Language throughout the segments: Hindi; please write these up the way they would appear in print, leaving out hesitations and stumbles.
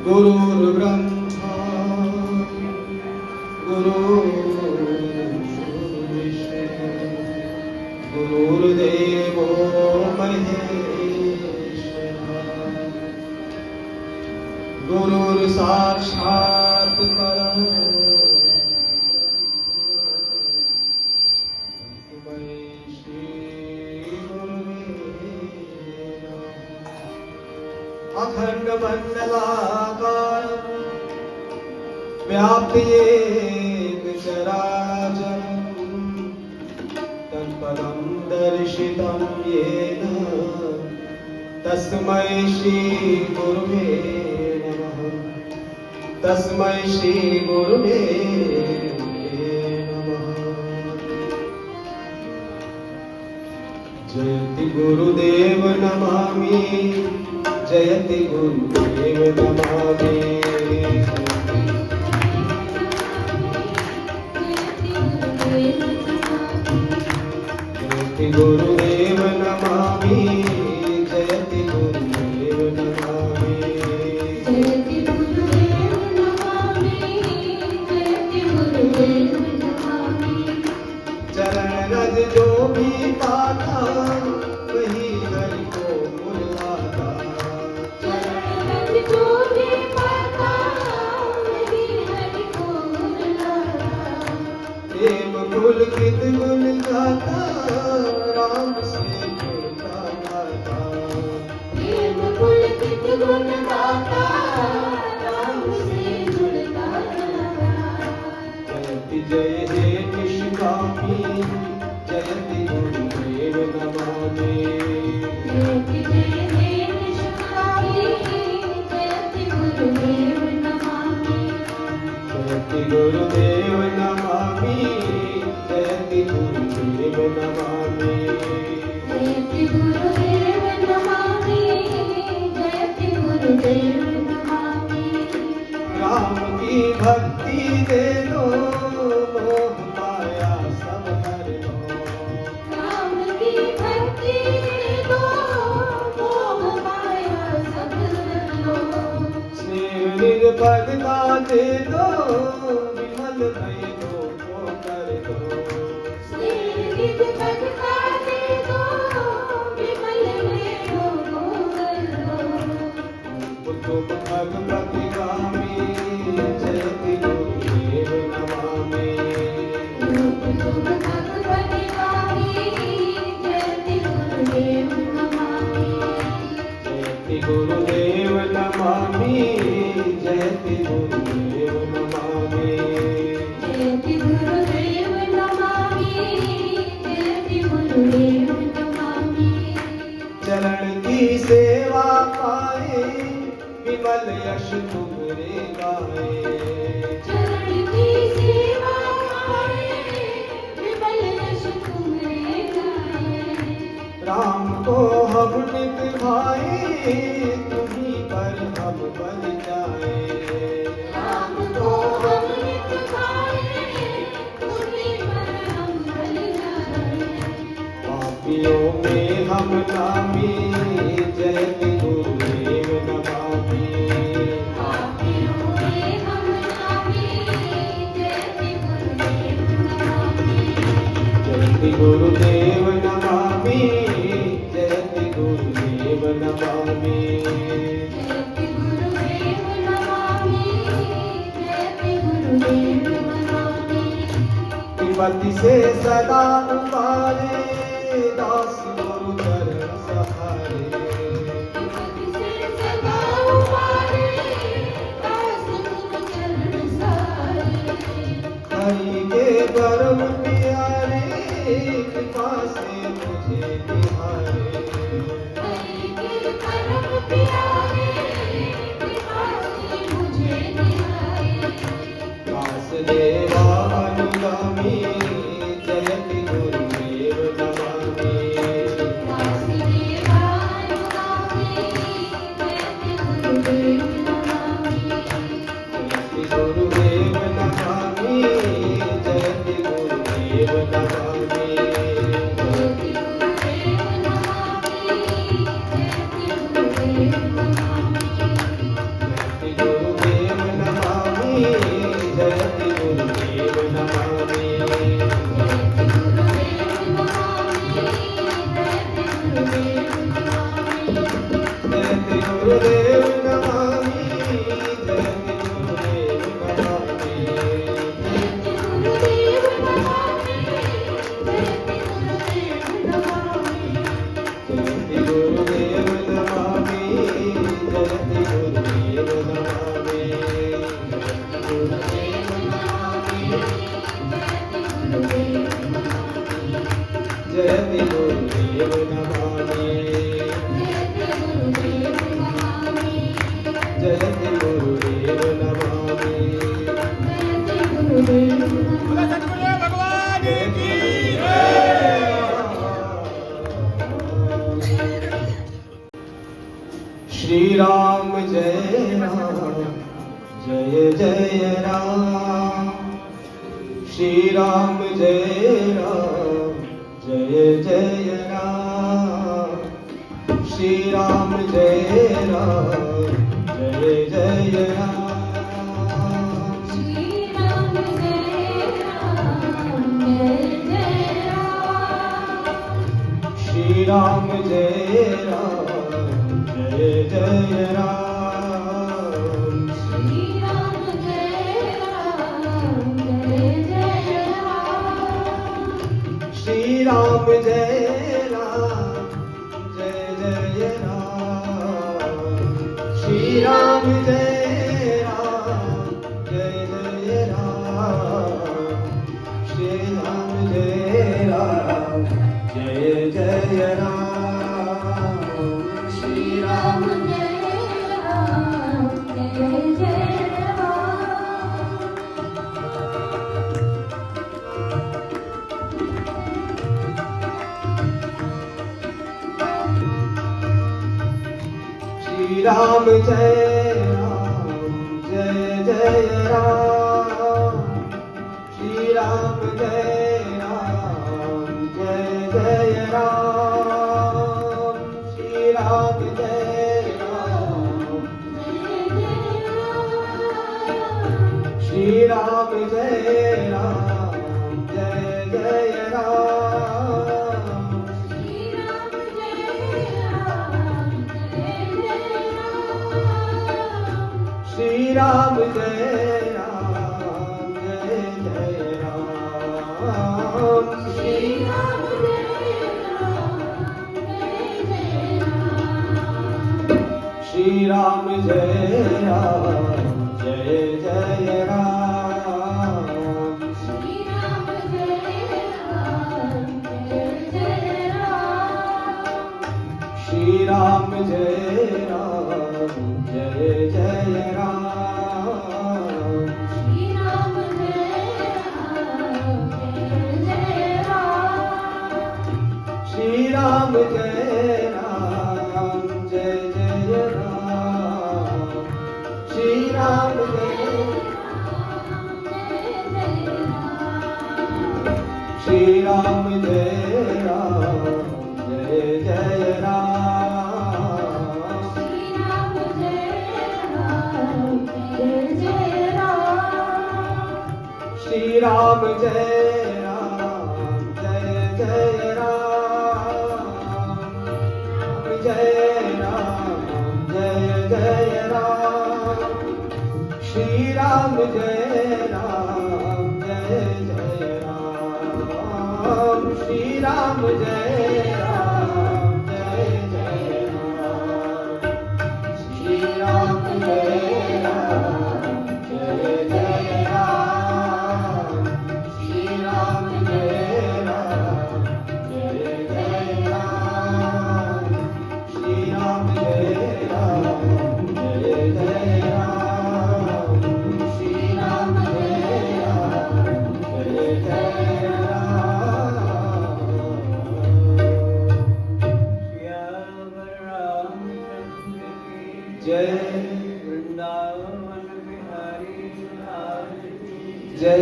गुरुर्ब्रह्मा गुरुर्विष्णु गुरुर्देवो महेश्वरः गुरुर्साक्षात् अखंड मंडलाकारं व्याप्य येन चराचरं तत्पदं दर्शितं येन तस्मै श्री गुरुवे नमः। तस्मै श्री गुरुवे नमः। जयति गुरुदेव नमामि जयति गुरुदेव नमामि। जयति गुरुदेव नमामि जयति गुरुदेव नमामि। जयति गुरुदेव नमामि जयति गुरुदेव नमामि। चरण रज जो भी पाता वही हरि को बुलाता। प्रेम पुलकित गुण गाता राम से जुड़ता गाता। प्रेम पुलकित गुण गाता राम से जुड़ता गाता। जयति जय हे निष्कामी जयति गुरुदेव नमामि। जयति जय हे निष्कामी जयति गुरुदेव नमामि। जयति गुरुदेव नमामि जयति गुरुदेव नमामि। जयति गुरुदेव नमामि जयति गुरुदेव नमामि। राम की भक्ति दे दो मोह माया सब हर दो। राम की भक्ति दे दो मोह माया सब हर लो। स्नेह निर्भरता दे दो विमल भय दो को कर दो। स्नेह निर्भरता दे दो विमल भेदों को कर दो। तुम भगवती गामी जयति गुरुदेव नमामि। रूप तुम भगवती गामी जयति गुरुदेव नमामि। जयति गुरुदेव नमामि जयति गुरुदेव नमामि। जयति गुरुदेव नमामि जयति गुरुदेव नमामि। चरण की सेवा पाए विमल यश तुमरे गाए। चरण की सेवा पाए विमल यश तुमरे गाए। राम को हम नित भाए तुम्हीं पर हम बल जाए। राम को हम नित भाए तुम्हीं पर हम बल जाए। पापियों में हम नामी जयति गुरुदेव नमामि। पापियों में हम नामी जयति गुरुदेव नमामि। जयति गुरुदेव नमामि जयति गुरुदेव नमामि। जयति गुरुदेव नमामि जयति गुरुदेव नमामि। विपत्ति से सदा उबारे दास गुरु चरण सहारे। विपत्ति से सदा उबारे दास गुरु चरण सहारे। हरि के परम प्यारे कृपा से मुझे निहारे। हरि के परम प्यारे कृपा से मुझे निहारे। वासुदेवा अनुगामी जयति गुरुदेव नमामि। वासुदेवा अनुगामी जयति गुरुदेव नमामि। जयति गुरुदेव नमामि जयति गुरुदेव नमामि। जयति गुरुदेव नमामि जयति गुरुदेव नमामि। जयति गुरु गुरुदेव नमामि गुरुदेव नमामि जयति गुरुदेव नमामि जयति गुरुदेव नमामि सतगुरुदेव भगवान की श्री राम जय राम जय जय राम श्री राम जय राम जय जय राम श्री राम जय राम जय जय राम श्री राम जय राम जय जय राम श्री राम जय राम जय जय राम श्री राम जय राम जय जय राम श्री राम जय राम जय जय राम श्री राम जय राम जय जय राम श्री राम जय राम जय जय राम श्री राम राम जय राम जय जय राम श्री राम जय राम जय जय राम श्री राम जय राम जय जय राम श्री राम जय राम श्री राम जय राम जय जय राम श्री राम जय राम जय जय राम श्री श्री राम जय राम जय जय राम श्री राम जय राम जय जय राम श्री राम जय राम जय जय राम श्री राम जय श्री राम जय राम जय जय राम श्री राम जय राम जय जय राम जय राम जय जय राम श्री राम जय राम जय जय राम श्री राम जय राम जय जय राम श्री राम जय राम जय जय राम श्री राम जय राम जय जय राम श्री राम जय राम जय जय राम श्री राम जय राम जय जय राम जय वृंदावन बिहारी लाल की जय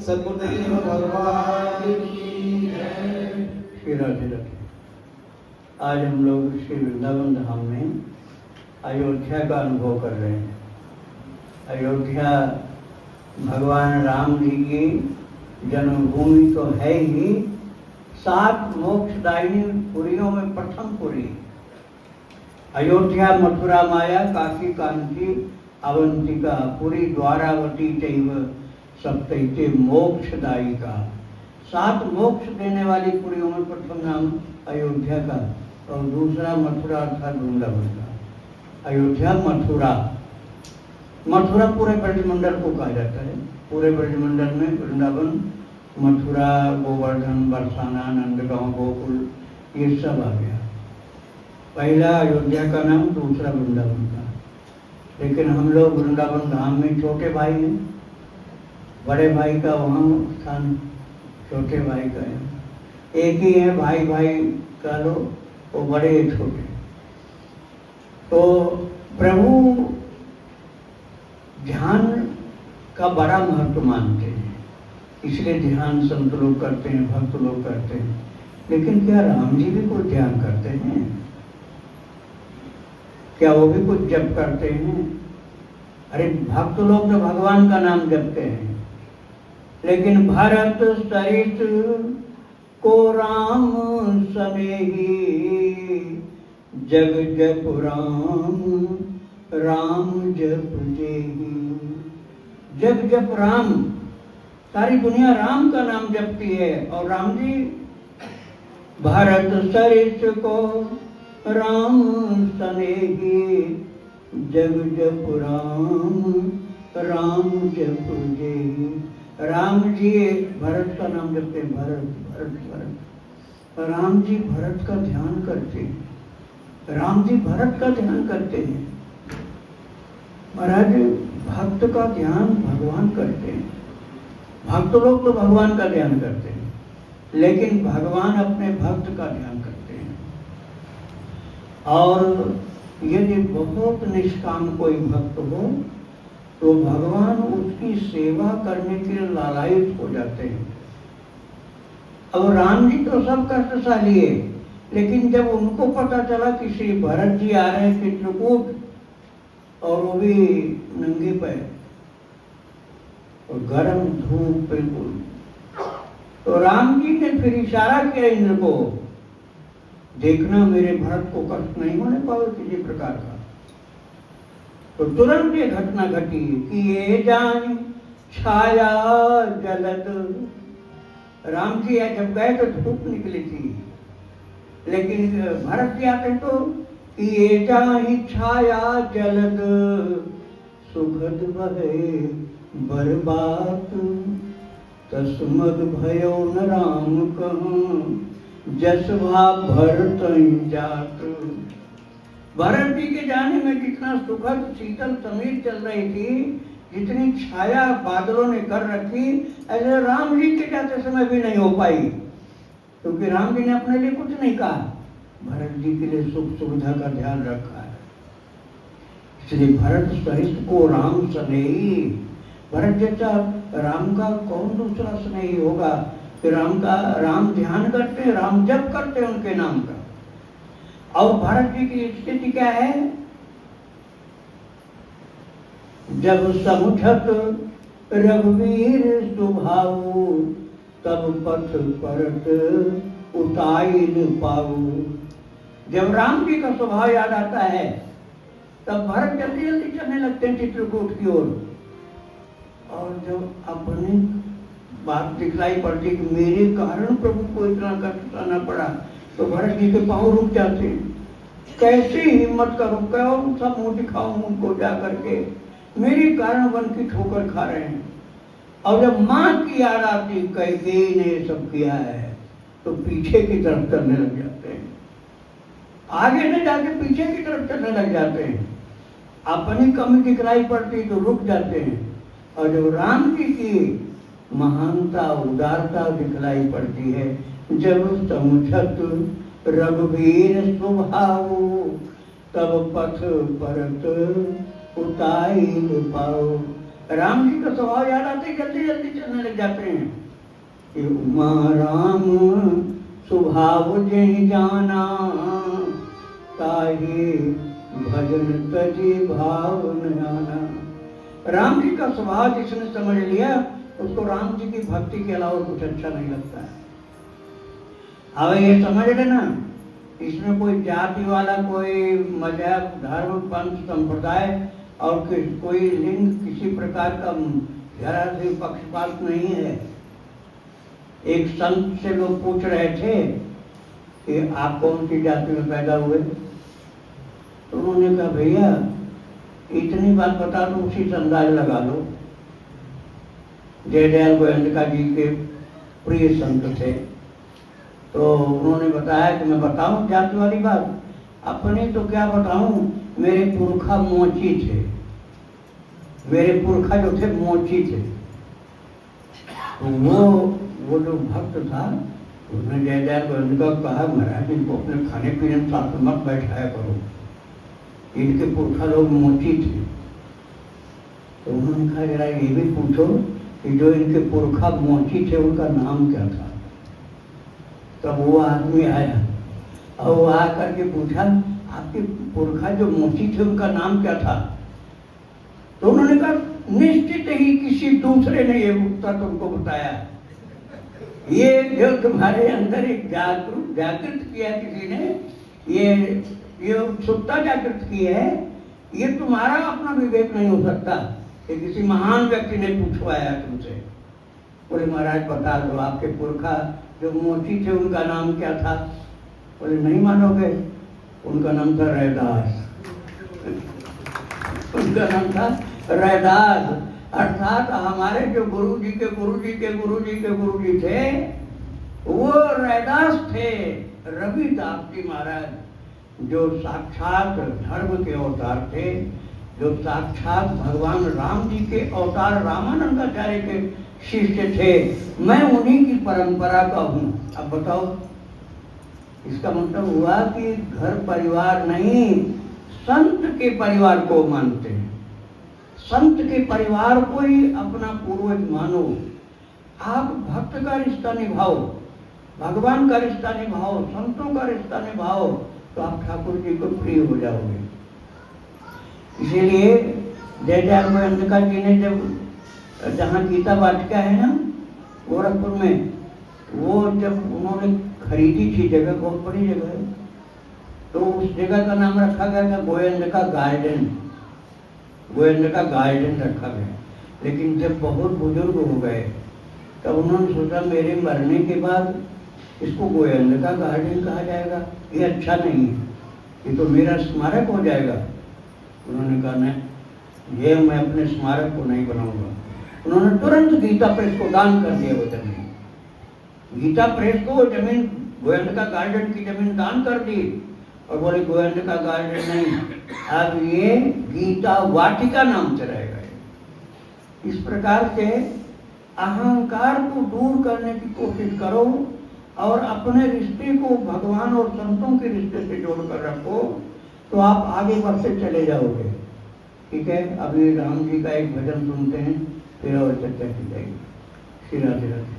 सद्गुरुदेव भगवान की जय। श्री राधे राधे। आज हम लोग श्री वृंदावन धाम में अयोध्या का अनुभव कर रहे हैं। अयोध्या भगवान राम जी की जन्मभूमि तो है ही, 7 मोक्षदायिनी पुरियों में प्रथम पुरी। अयोध्या, मथुरा, माया, काशी, कांची, अवंतिका, पुरी, द्वारावती चैव सप्तैते मोक्षदायिका। 7 मोक्ष देने वाली पुरियों में प्रथम नाम अयोध्या का और दूसरा मथुरा अर्थात वृंदावन का। अयोध्या मथुरा, मथुरा पूरे ब्रजमंडल को कहा जाता है। पूरे ब्रजमंडल में वृंदावन, मथुरा, गोवर्धन, बरसाना, नंदगांव, गोकुल, ये सब आ गया। पहला अयोध्या का नाम, दूसरा वृंदावन का। लेकिन हम लोग वृंदावन धाम में छोटे भाई हैं, बड़े भाई का वहाँ स्थान, छोटे भाई का है, एक ही है, भाई भाई का लो, वो बड़े छोटे। तो प्रभु ध्यान का बड़ा महत्व मानते हैं, इसलिए ध्यान संत लोग करते हैं, भक्त लोग करते हैं। लेकिन क्या राम जी भी कुछ ध्यान करते हैं? क्या वो भी कुछ जप करते हैं? अरे भक्त लोग तो भगवान का नाम जपते हैं, लेकिन भरत सरित को राम सनेही, जग जप राम, राम जप जेही। जग जप राम, सारी दुनिया राम का नाम जपती है। और राम जी भरत सरित को राम सनेही, जग जप राम, राम जप जेही। राम जी भरत का नाम जपते हैं, भरत भरत भरत। राम जी भरत का ध्यान करते हैं, राम जी भरत का ध्यान करते हैं। महाराज भक्त का ध्यान भगवान करते हैं। भक्त लोग तो भगवान का ध्यान करते हैं, लेकिन भगवान अपने भक्त का ध्यान करते हैं। और यदि बहुत निष्काम कोई भक्त हो तो भगवान उसकी सेवा करने के लिए लालायित हो जाते हैं। अब राम जी तो सब कष्टशाली है, लेकिन जब उनको पता चला कि श्री भरत जी आ रहे हैं चित्रकूट, और वो भी नंगे पैर और गर्म धूप बिल्कुल, तो राम जी ने फिर इशारा किया इंद्र को, देखना मेरे भरत को कष्ट नहीं होने पावे किसी प्रकार का। तो तुरंत ये घटना घटी कि ये जान छाया जलत। राम जी जब गए तो धूप निकली थी, लेकिन भरत जी आते तो ये जाहि छाया जलद, सुखद बहे बरबात, तस्मद भयो न राम कहूं, जस भा भरत जात। भरत जी के जाने में जितना सुखद शीतल समीर चल रही थी, जितनी छाया बादलों ने कर रखी, ऐसे राम जी के जाते समय भी नहीं हो पाई, क्योंकि राम जी ने अपने लिए कुछ नहीं कहा, भरत जी के लिए सुख सुविधा का ध्यान रखा है। इसलिए भरत सरित को राम स्नेही, भरत जैसा राम का कौन दूसरा स्नेही होगा कि राम ध्यान करते, राम जप करते उनके नाम का। और भरत जी की स्थिति क्या है? जब समुझत रघुवीर सुभाऊ, तब पथ परत उताई पाऊ। जब राम जी का स्वभाव याद आता है, तब भरत जल्दी जल्दी चलने लगते हैं चित्रकूट की ओर। और जब अपनी बात दिखलाई पड़ती कि मेरे कारण प्रभु को इतना कष्ट सहना पड़ा, तो भरत जी के पांव रुक जाते। कैसे हिम्मत का रुका, और सब मुंह दिखाऊं उनको जा करके, मेरे कारण वन की ठोकर खा रहे हैं। और जब माँ की याद आती, कैकेयी ने सब किया है, तो पीछे की तरफ चलने लग जाते हैं, आगे न जाके पीछे की तरफ चलने लग जाते हैं। अपनी कमी दिखलाई पड़ती तो रुक जाते हैं, और जब राम जी की महानता उदारता दिखलाई पड़ती है, जब समुझत रघुवीर स्वभाव, तब पथ परत उताई पाओ। राम जी का स्वभाव याद आते जल्दी जल्दी चलने लग जाते हैं कि उमा राम स्वभाव जहि जाना, ताहि भजन तजी भाव न आना। राम जी का स्वभाव जिसने समझ लिया, उसको राम जी की भक्ति के अलावा कुछ अच्छा नहीं लगता है। अब ये समझ लेना, इसमें कोई जाति वाला, कोई मजहब, धर्म, पंथ, संप्रदाय और कोई लिंग किसी प्रकार का जरा भी पक्षपात नहीं है। एक संत से लोग पूछ रहे थे कि आप कौन सी जाति में पैदा हुए, तो उन्होंने कहा भैया इतनी बात बता दो, उसी से अंदाज लगा लो। जयदयाल गोयंदका जी के प्रिय संत थे, तो उन्होंने बताया कि मैं बताऊं जाति वाली बात, अपने तो क्या बताऊं, मेरे पुरखा मोची थे, मेरे पुरखा जो थे मोची थे। तो वो जो भक्त था उसने जयदयाल गोयंदका को कहा महाराज इनको अपने खाने पीने में साथ में मत बैठाया करो, इनके पुरखा लोग मोची थे। तो उन्होंने कहा जरा ये भी पूछो कि जो इनके पुरखा मोची थे उनका नाम क्या था। तब वो आदमी आया और वो आकर के पूछा आपके पुरखा जो मोची थे उनका नाम क्या था। तो उन्होंने कहा निश्चित ही किसी दूसरे ने ये उत्तर तुमको बताया, ये जो तुम्हारे अंदर एक जागृत किया किसी ने, ये उत्सुकता जागृत की है, ये तुम्हारा अपना विवेक नहीं हो सकता, ये किसी महान व्यक्ति ने पूछवाया तुमसे। बोले महाराज बता दो आपके पुरखा जो मोची थे उनका नाम क्या था। बोले नहीं मानोगे, उनका नाम था रैदास। उनका नाम था रैदास, अर्थात हमारे जो गुरु जी के गुरु जी के गुरु जी के गुरु जी थे वो रैदास थे, रविदास जी महाराज, जो साक्षात धर्म के अवतार थे, जो साक्षात भगवान राम जी के अवतार रामानंदाचार्य के शिष्य थे। मैं उन्हीं की परंपरा का हूँ। अब बताओ, इसका मतलब हुआ कि घर परिवार नहीं, संत के परिवार को मानते हैं, संत के परिवार को ही अपना पूर्वज मानो। आप भक्त का रिश्ता निभाओ, भगवान का रिश्ता निभाओ, संतों का रिश्ता निभाओ, तो आप ठाकुर जी को प्रिय हो जाओगे। इसीलिए जयदयाल गोयंदका जी ने जब जहाँ गीता वाटिका है ना गोरखपुर में, वो जब उन्होंने खरीदी थी, जगह बहुत बड़ी जगह है, तो उस जगह का नाम रखा गया था गोयंदका गार्डन, गोयंदका गार्डन रखा गया। लेकिन जब बहुत बुजुर्ग हो गए तब उन्होंने सोचा मेरे मरने के बाद इसको गोयंदका गार्डन कहा जाएगा, ये अच्छा नहीं है, ये तो मेरा स्मारक हो जाएगा। उन्होंने कहा नहीं, ये मैं अपने स्मारक को नहीं बनाऊंगा। उन्होंने तुरंत गीता प्रेस को दान कर दिया वो जमीन, गीता प्रेस को वो जमीन, गोयंदका गार्डन की जमीन दान कर दी और बोले गोयंदका गार्डन नहीं, अब ये गीता वाटिका नाम से रहेगा। इस प्रकार से अहंकार को दूर करने की कोशिश करो और अपने रिश्ते को भगवान और संतों के रिश्ते से जोड़कर रखो, तो आप आगे बढ़ते चले जाओगे। ठीक है, अभी राम जी का एक भजन सुनते हैं, फिर और चर्चा की जाएगी। श्री राधे राधे।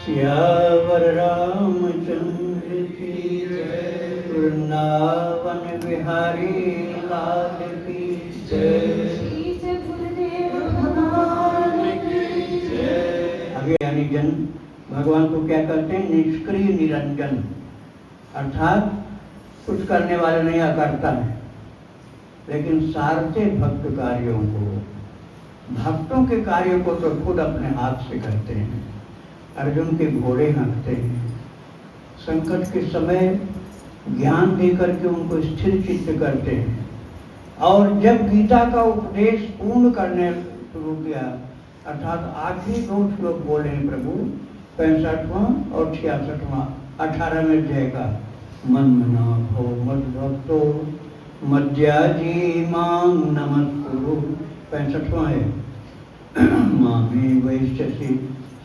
सियावर रामचंद्र की जय, वृंदावन बिहारी लाल की जय। अभी यानी जन भगवान को क्या कहते हैं? निष्क्रिय निरंजन, अर्थात कुछ करने वाले नहीं, अकर्ता है, लेकिन सारते भक्त कार्यों को, भक्तों के कार्यों को तो खुद अपने हाथ से करते हैं। अर्जुन के घोड़े हाँकते हैं, संकट के समय ज्ञान देकर के उनको स्थिर चित्त करते हैं, और जब गीता का उपदेश पूर्ण करने शुरू किया, अर्थात आखिरी 2 श्लोक बोले हैं प्रभु, 65वां और 66वां 18वें अध्याय का, मन मना भो मद भक्तो मध्याजी मां नमस्कुरु, 65वां है, मामे वैश्यसि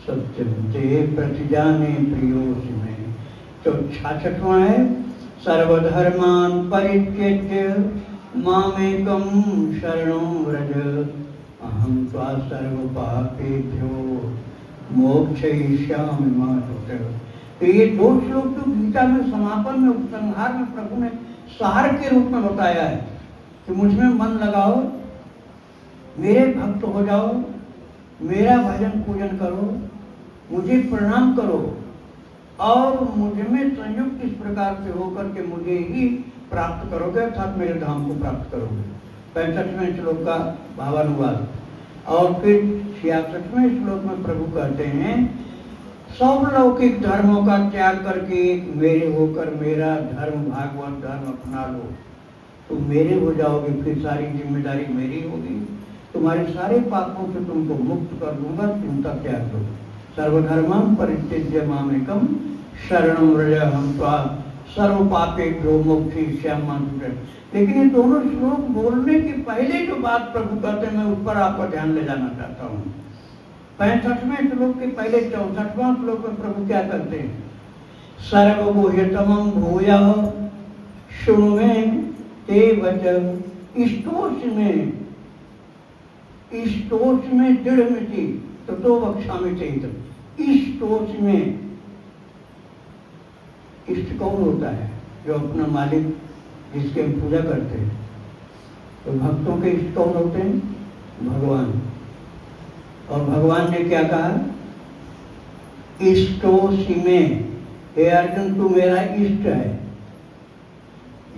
सत्यम ते प्रतिजाने प्रियोसि में, तो 66वां है, सर्वधर्मान परित्यज्य मामेकं शरणं व्रज, अहं त्वा सर्व पापेभ्यो मोक्षयिष्यामि मा शुचः। तो ये 2 श्लोक तो गीता में समापन में, उपसंहार में प्रभु ने सार के रूप में बताया है कि मुझमें मन लगाओ, मेरे भक्त हो जाओ, मेरा भजन पूजन करो, मुझे प्रणाम करो और मुझ में संयुक्त इस प्रकार से होकर के मुझे ही प्राप्त करोगे, अर्थात मेरे धाम को प्राप्त करोगे। 65वें श्लोक का भावानुवाद। और फिर 66वें श्लोक में प्रभु कहते हैं, सब लौकिक धर्मों का त्याग करके एक मेरे होकर मेरा धर्म भागवत धर्म अपना लो, तुम मेरे हो जाओगे, फिर सारी जिम्मेदारी मेरी होगी, तुम्हारे सारे पापों से तुमको मुक्त कर दूंगा, चिंता त्याग दो। सर्वधर्मं परित्यज्य मामेकं शरणं व्रजहं त्वां सर्व पापेभ्यो मोक्षयिष्यामि। लेकिन ये दोनों श्लोक बोलने के पहले जो बात प्रभु कहते हैं, मैं उस पर आपका ध्यान ले जाना चाहता हूँ। 65वें श्लोक के पहले 64वां श्लोक में प्रभु क्या करते हैं, सर्वगुह्यतमं भूयः शृणु मे ते वचः इष्टोष में दृढ़मिति ततो वक्ष्यामि ते हितम्। इष्टोष में, इष्ट कौन होता है? जो अपना मालिक जिसके हम पूजा करते हैं। तो भक्तों के इष्ट कौन होते हैं? भगवान। और भगवान ने क्या कहा, इष्टोषि में, हे अर्जुन तू मेरा इष्ट है।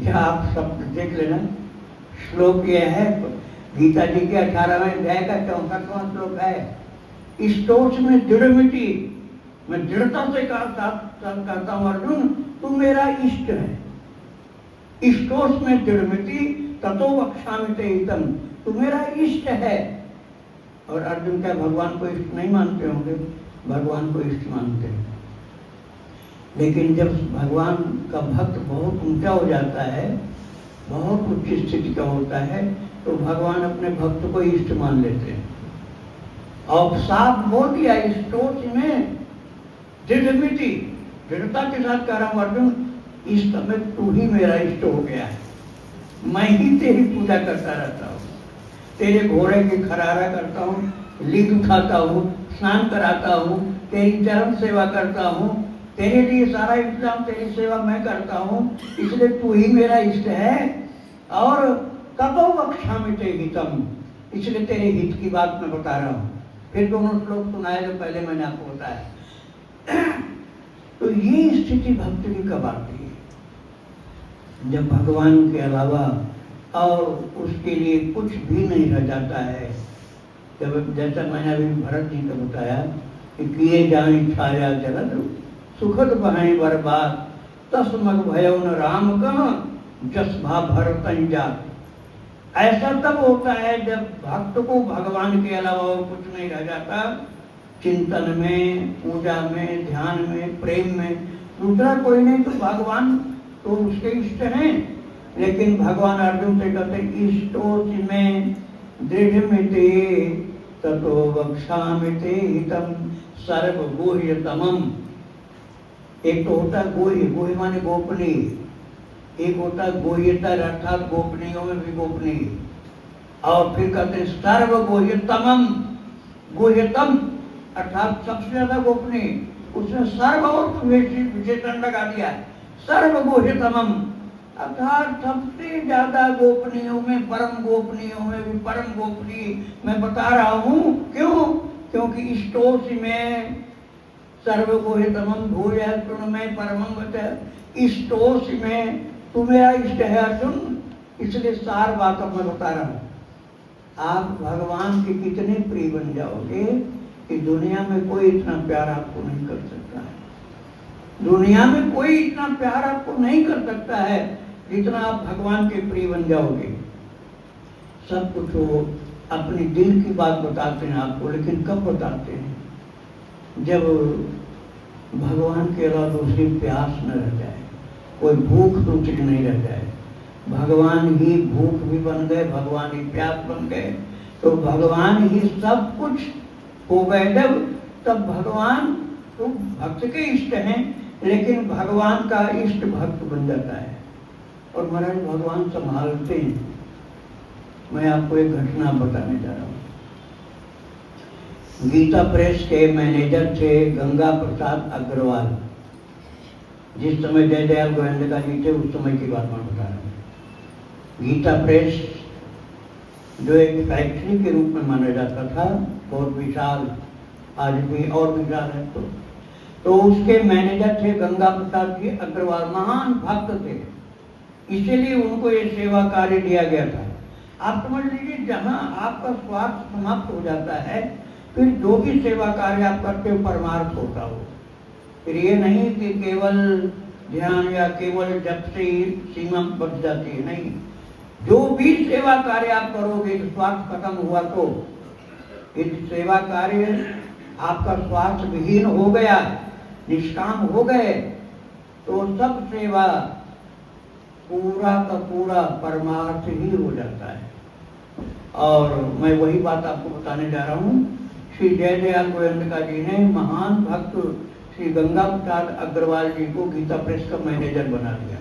यह आप सब देख लेना, श्लोक यह है गीता जी के 18वें अध्याय का 64वां श्लोक है। इष्टोष में दृढ़मिति, मैं दृढ़ता से कहता हूँ अर्जुन तू मेरा इष्ट है। इष्टोष में दृढ़मिति ततो वक्ष्यामि ते हितम्, तू मेरा इष्ट है। और अर्जुन क्या भगवान को इष्ट नहीं मानते होंगे? भगवान को इष्ट मानते हैं। लेकिन जब भगवान का भक्त बहुत ऊंचा हो जाता है, बहुत उच्च स्थिति का होता है, तो भगवान अपने भक्त को इष्ट मान लेते हैं। और साफ बोल दिया, इष्टोष में दृढ़मिति, दृढ़ता के साथ कह रहा हूं अर्जुन, इस समय तू ही मेरा इष्ट हो गया है। मैं ही तेरी पूजा करता रहता हूँ, तेरे घोड़े की खरारा करता हूँ, लीद उठाता हूँ, स्नान कराता हूँ, तेरी चरण सेवा करता हूँ, तेरे लिए सारा इंतजाम, तेरी सेवा मैं करता हूँ, इसलिए तू ही मेरा इष्ट है। और ततो वक्ष्यामि ते हितम्, इसलिए तेरे हित की बात मैं बता रहा हूँ। फिर दोनों श्लोक सुनाए जो पहले मैंने आपको बताया। तो ये स्थिति भक्त की कब आती है? जब भगवान के अलावा और उसके लिए कुछ भी नहीं रह जाता है। जब जैसा मैंने अभी भरत जी को बताया कि किए जाए छाया जलद सुखद बहाई बर्बाद तस्मग भयो न राम कह जस भा भरत जात। ऐसा तब होता है जब भक्त को भगवान के अलावा और कुछ नहीं रह जाता। चिंतन में, पूजा में, ध्यान में, प्रेम में दूसरा कोई नहीं तो भगवान तो उसके इष्ट हैं। लेकिन भगवान अर्जुन से कहते इष्टोच में दृढ़मिति ततो वक्ष्यामि ते हितम् सर्वगुह्यतमम्। एक तो होता है गोह्य, गोह्य माने गोपनीय, एक होता है गोह्यतर अर्थात गोपनीयों में भी गोपनीय। और फिर कहते सर्वगुह्यतमम्, गुह्यतम अर्थात सबसे ज्यादा गोपनीय, उसमें सर्व और विशेषण लगा दिया है। सर्वगुह्यतमम् अर्थात सबसे ज्यादा गोपनीयों में, परम गोपनीयों में भी परम गोपनीय मैं बता रहा हूँ। क्यों? क्योंकि इष्टोष में सर्वगुह्यतमम् भूयः शृणु मे परमं वचः। इष्टोष में तू मेरा इष्ट है अर्जुन, इसलिए सार बात अब मैं बता रहा हूँ। आप भगवान के कितने प्रिय बन जाओगे कि दुनिया में कोई इतना प्यार आपको नहीं कर सकता है। दुनिया में कोई इतना प्यार आपको नहीं कर सकता है जितना आप भगवान के प्रिय बन जाओगे। सब कुछ वो अपनी दिल की बात बताते हैं आपको, लेकिन कब बताते हैं? जब भगवान के अलावा दूसरी प्यास न रह जाए, कोई भूख दूसरी नहीं रह जाए। भगवान ही भूख भी बन गए, भगवान ही प्यास बन गए, तो भगवान ही सब कुछ हो गए। जब तब भगवान तो भक्त के इष्ट हैं, लेकिन भगवान का इष्ट भक्त बन जाता है और महाराज भगवान संभालते हैं। मैं आपको एक घटना बताने जा रहा हूँ। गीता प्रेस के मैनेजर थे गंगा प्रसाद अग्रवाल। जिस समय जय दयाल गोविंद जी थे उस समय की बात मैं बता रहा हूँ। गीता प्रेस जो एक फैक्ट्री के रूप में माना जाता था, बहुत विशाल, आज भी और विशाल है। तो उसके मैनेजर थे गंगा प्रसाद जी अग्रवाल, महान भक्त थे, इसीलिए उनको ये सेवा कार्य दिया गया था। आप समझ लीजिए, जहाँ आपका स्वार्थ समाप्त हो जाता है, फिर जो भी सेवा कार्य आप करते हो परमार्थ होता हो। फिर ये नहीं कि केवल ध्यान या केवल जप से ही सीमा बढ़ जाती है, नहीं। जो भी सेवा कार्य आप करोगे, स्वार्थ खत्म हुआ तो यदि सेवा कार्य आपका स्वार्थ विहीन हो गया, निष्काम हो गए, तो सब सेवा पूरा का पूरा परमार्थ ही हो जाता है। और मैं वही बात आपको बताने जा रहा हूँ। श्री जय दयाल गोयंका जी ने महान भक्त श्री गंगा प्रसाद अग्रवाल जी को गीता प्रेस का मैनेजर बना दिया।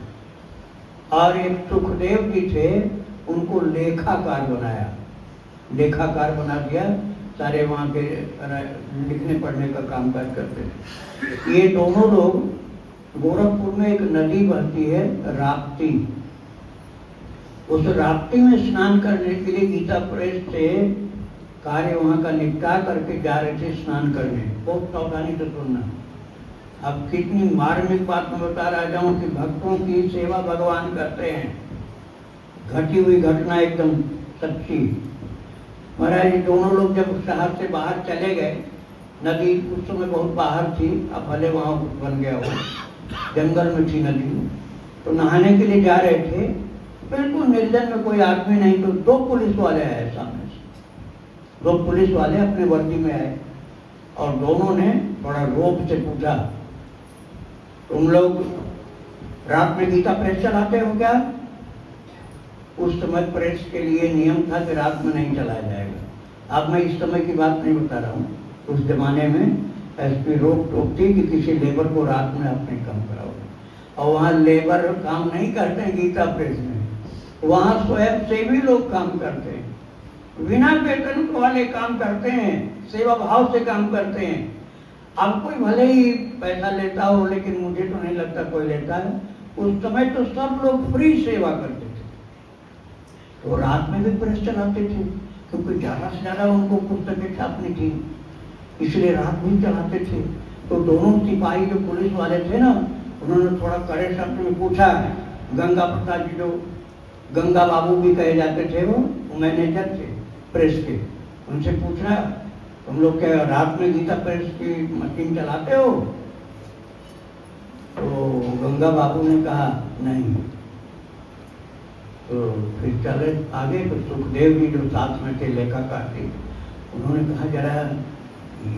और एक सुखदेव जी थे, उनको लेखाकार बनाया, लेखाकार बना दिया। सारे वहाँ के लिखने पढ़ने का काम काज करते थे। ये दोनों लोग, गोरखपुर में एक नदी बहती है राप्ती, उस राप्ती में स्नान करने के लिए गीता प्रेस से कार्य वहाँ का निपटा करके जा रहे थे स्नान करने। बहुत सावधानी से सुनना। अब कितनी मार्मिक बात मैं बता रहा जाऊँ कि भक्तों की सेवा भगवान करते हैं, घटी हुई घटना एकदम सच्ची। महाराज जी दोनों लोग जब शहर से बाहर चले गए, नदी उस समय बहुत बाहर थी, अब भले वहाँ बन गया हो, जंगल में थी नदी, तो नहाने के लिए जा रहे थे। बिल्कुल निर्जन में कोई आदमी नहीं, तो दो पुलिस वाले आए सामने से। दो पुलिस वाले अपने वर्दी में आए और दोनों ने बड़ा रोब से पूछा, तुम लोग रात में गीता प्रेस चलाते हो क्या? उस समय प्रेस के लिए नियम था कि रात में नहीं चलाया जाएगा। अब मैं इस समय की बात नहीं बता रहा हूँ। उस जमाने में एसपी रोक टोक थी कि किसी लेबर को रात में आप नहीं काम कराओ। और वहाँ लेबर काम नहीं करते हैं गीता प्रेस में, वहाँ स्वयं सेवी लोग काम करते हैं, बिना वेतन वाले काम करते हैं, सेवा भाव से काम करते हैं। अब कोई भले ही पैसा लेता हो, लेकिन मुझे तो नहीं लगता कोई लेता है। उस समय तो सब लोग फ्री सेवा करते थे। तो रात में भी प्रेस चलाते थे, क्योंकि ज़्यादा से ज़्यादा उनको पुस्तकें छापनी थी, इसलिए रात भी चलाते थे। तो दोनों सिपाही जो पुलिस वाले थे ना, उन्होंने थोड़ा कड़े शब्द में पूछा। गंगा प्रसाद जी, जो गंगा बाबू भी कहे जाते थे, वो मैनेजर थे प्रेस के, उनसे पूछा, तुम लोग क्या रात में गीता प्रेस की मशीन चलाते हो? तो गंगा बाबू ने कहा नहीं। तो फिर चले आगे, तो सुखदेव जी जो साथ में थे लेखाकार थे, उन्होंने कहा जरा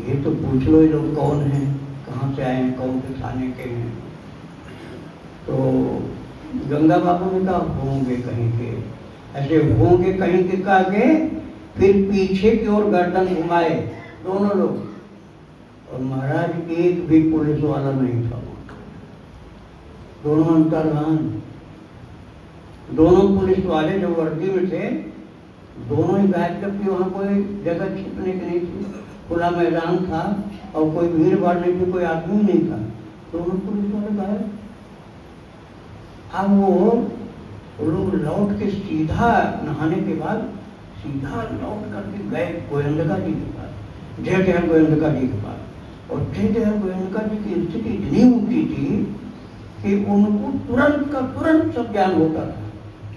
ये तो पूछ लो ये लोग कौन हैं, कहाँ से आए हैं, कौन से थाने के हैं। तो गंगा बाबू ने कहा होंगे कहीं के, ऐसे होंगे कहीं के कहा के फिर पीछे की ओर गर्दन घुमाए दोनों लोग, और महाराज एक भी पुलिस वाला नहीं था। दोनों अंतर्धान, दोनों पुलिस वाले जो वर्दी में थे, दोनों ही गायब, जबकि वहाँ कोई जगह छिपने की नहीं थी, खुला मैदान था और कोई भीड़ भाड़ नहीं थी, कोई आदमी नहीं था। दोनों पुलिस वाले गायब। अब वो लोग लौट के सीधा नहाने के बाद सीधा लौट करके गए गोयंका जी के पास, जय दयाल गोयंका जी के पास। और जय दयाल गोयंका जी की स्थिति इतनी ऊंची थी कि उनको तुरंत का तुरंत सब ज्ञान होता था,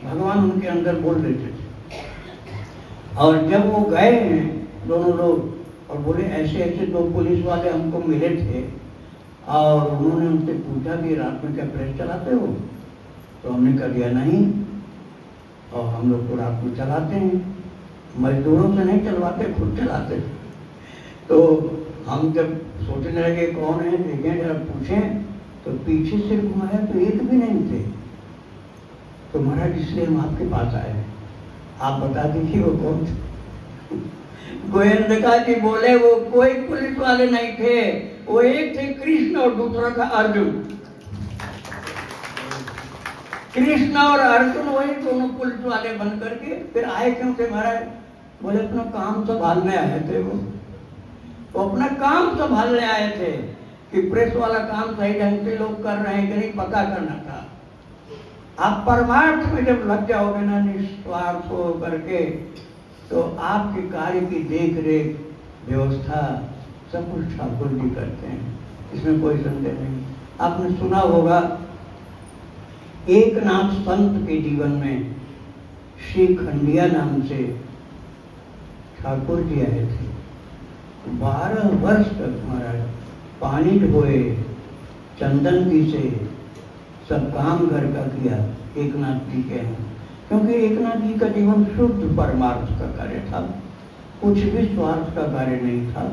भगवान उनके अंदर बोल देते थे। और जब वो गए दोनों लोग और बोले ऐसे ऐसे दो पुलिस वाले हमको मिले थे, और उन्होंने उनसे पूछा कि रात में क्या प्रेस चलाते हो? तो हमने कह दिया नहीं, और हम लोग तो रात में चलाते हैं, मजदूरों से नहीं चलवाते, खुद चलाते। तो हम जब सोचने लगे कौन है, देखें जरा पूछें, तो पीछे से घुमाया तो एक भी नहीं थे। तो महाराज इसलिए हम आपके पास आए हैं, आप बता दीजिए वो कौन थे। गोयंका जी बोले वो कोई पुलिस वाले नहीं थे, वो एक थे कृष्ण और दूसरा था अर्जुन। कृष्ण और अर्जुन वही दोनों पुलिस वाले बन करके फिर आए क्यों थे महाराज? बोले अपना काम संभालने आए थे। वो अपना काम संभालने आए थे कि प्रेस वाला काम सही ढंग से लोग कर रहे हैं कि नहीं, पता करना था। आप परमार्थ में जब लग जाओगे ना निस्वार्थ हो करके, तो आपके कार्य की देख रेख व्यवस्था सब कुछ ठाकुर जी करते हैं, इसमें कोई संदेह नहीं। आपने सुना होगा एक नाथ संत के जीवन में श्री खंडिया नाम से ठाकुर जी आए थे। 12 वर्ष तक महाराज पानी ढोए, चंदन पीसे, सब काम घर का किया एक नाथ जी के हैं, क्योंकि एक नाथ जी का जीवन शुद्ध परमार्थ का कार्य था, कुछ भी स्वार्थ का कार्य नहीं था।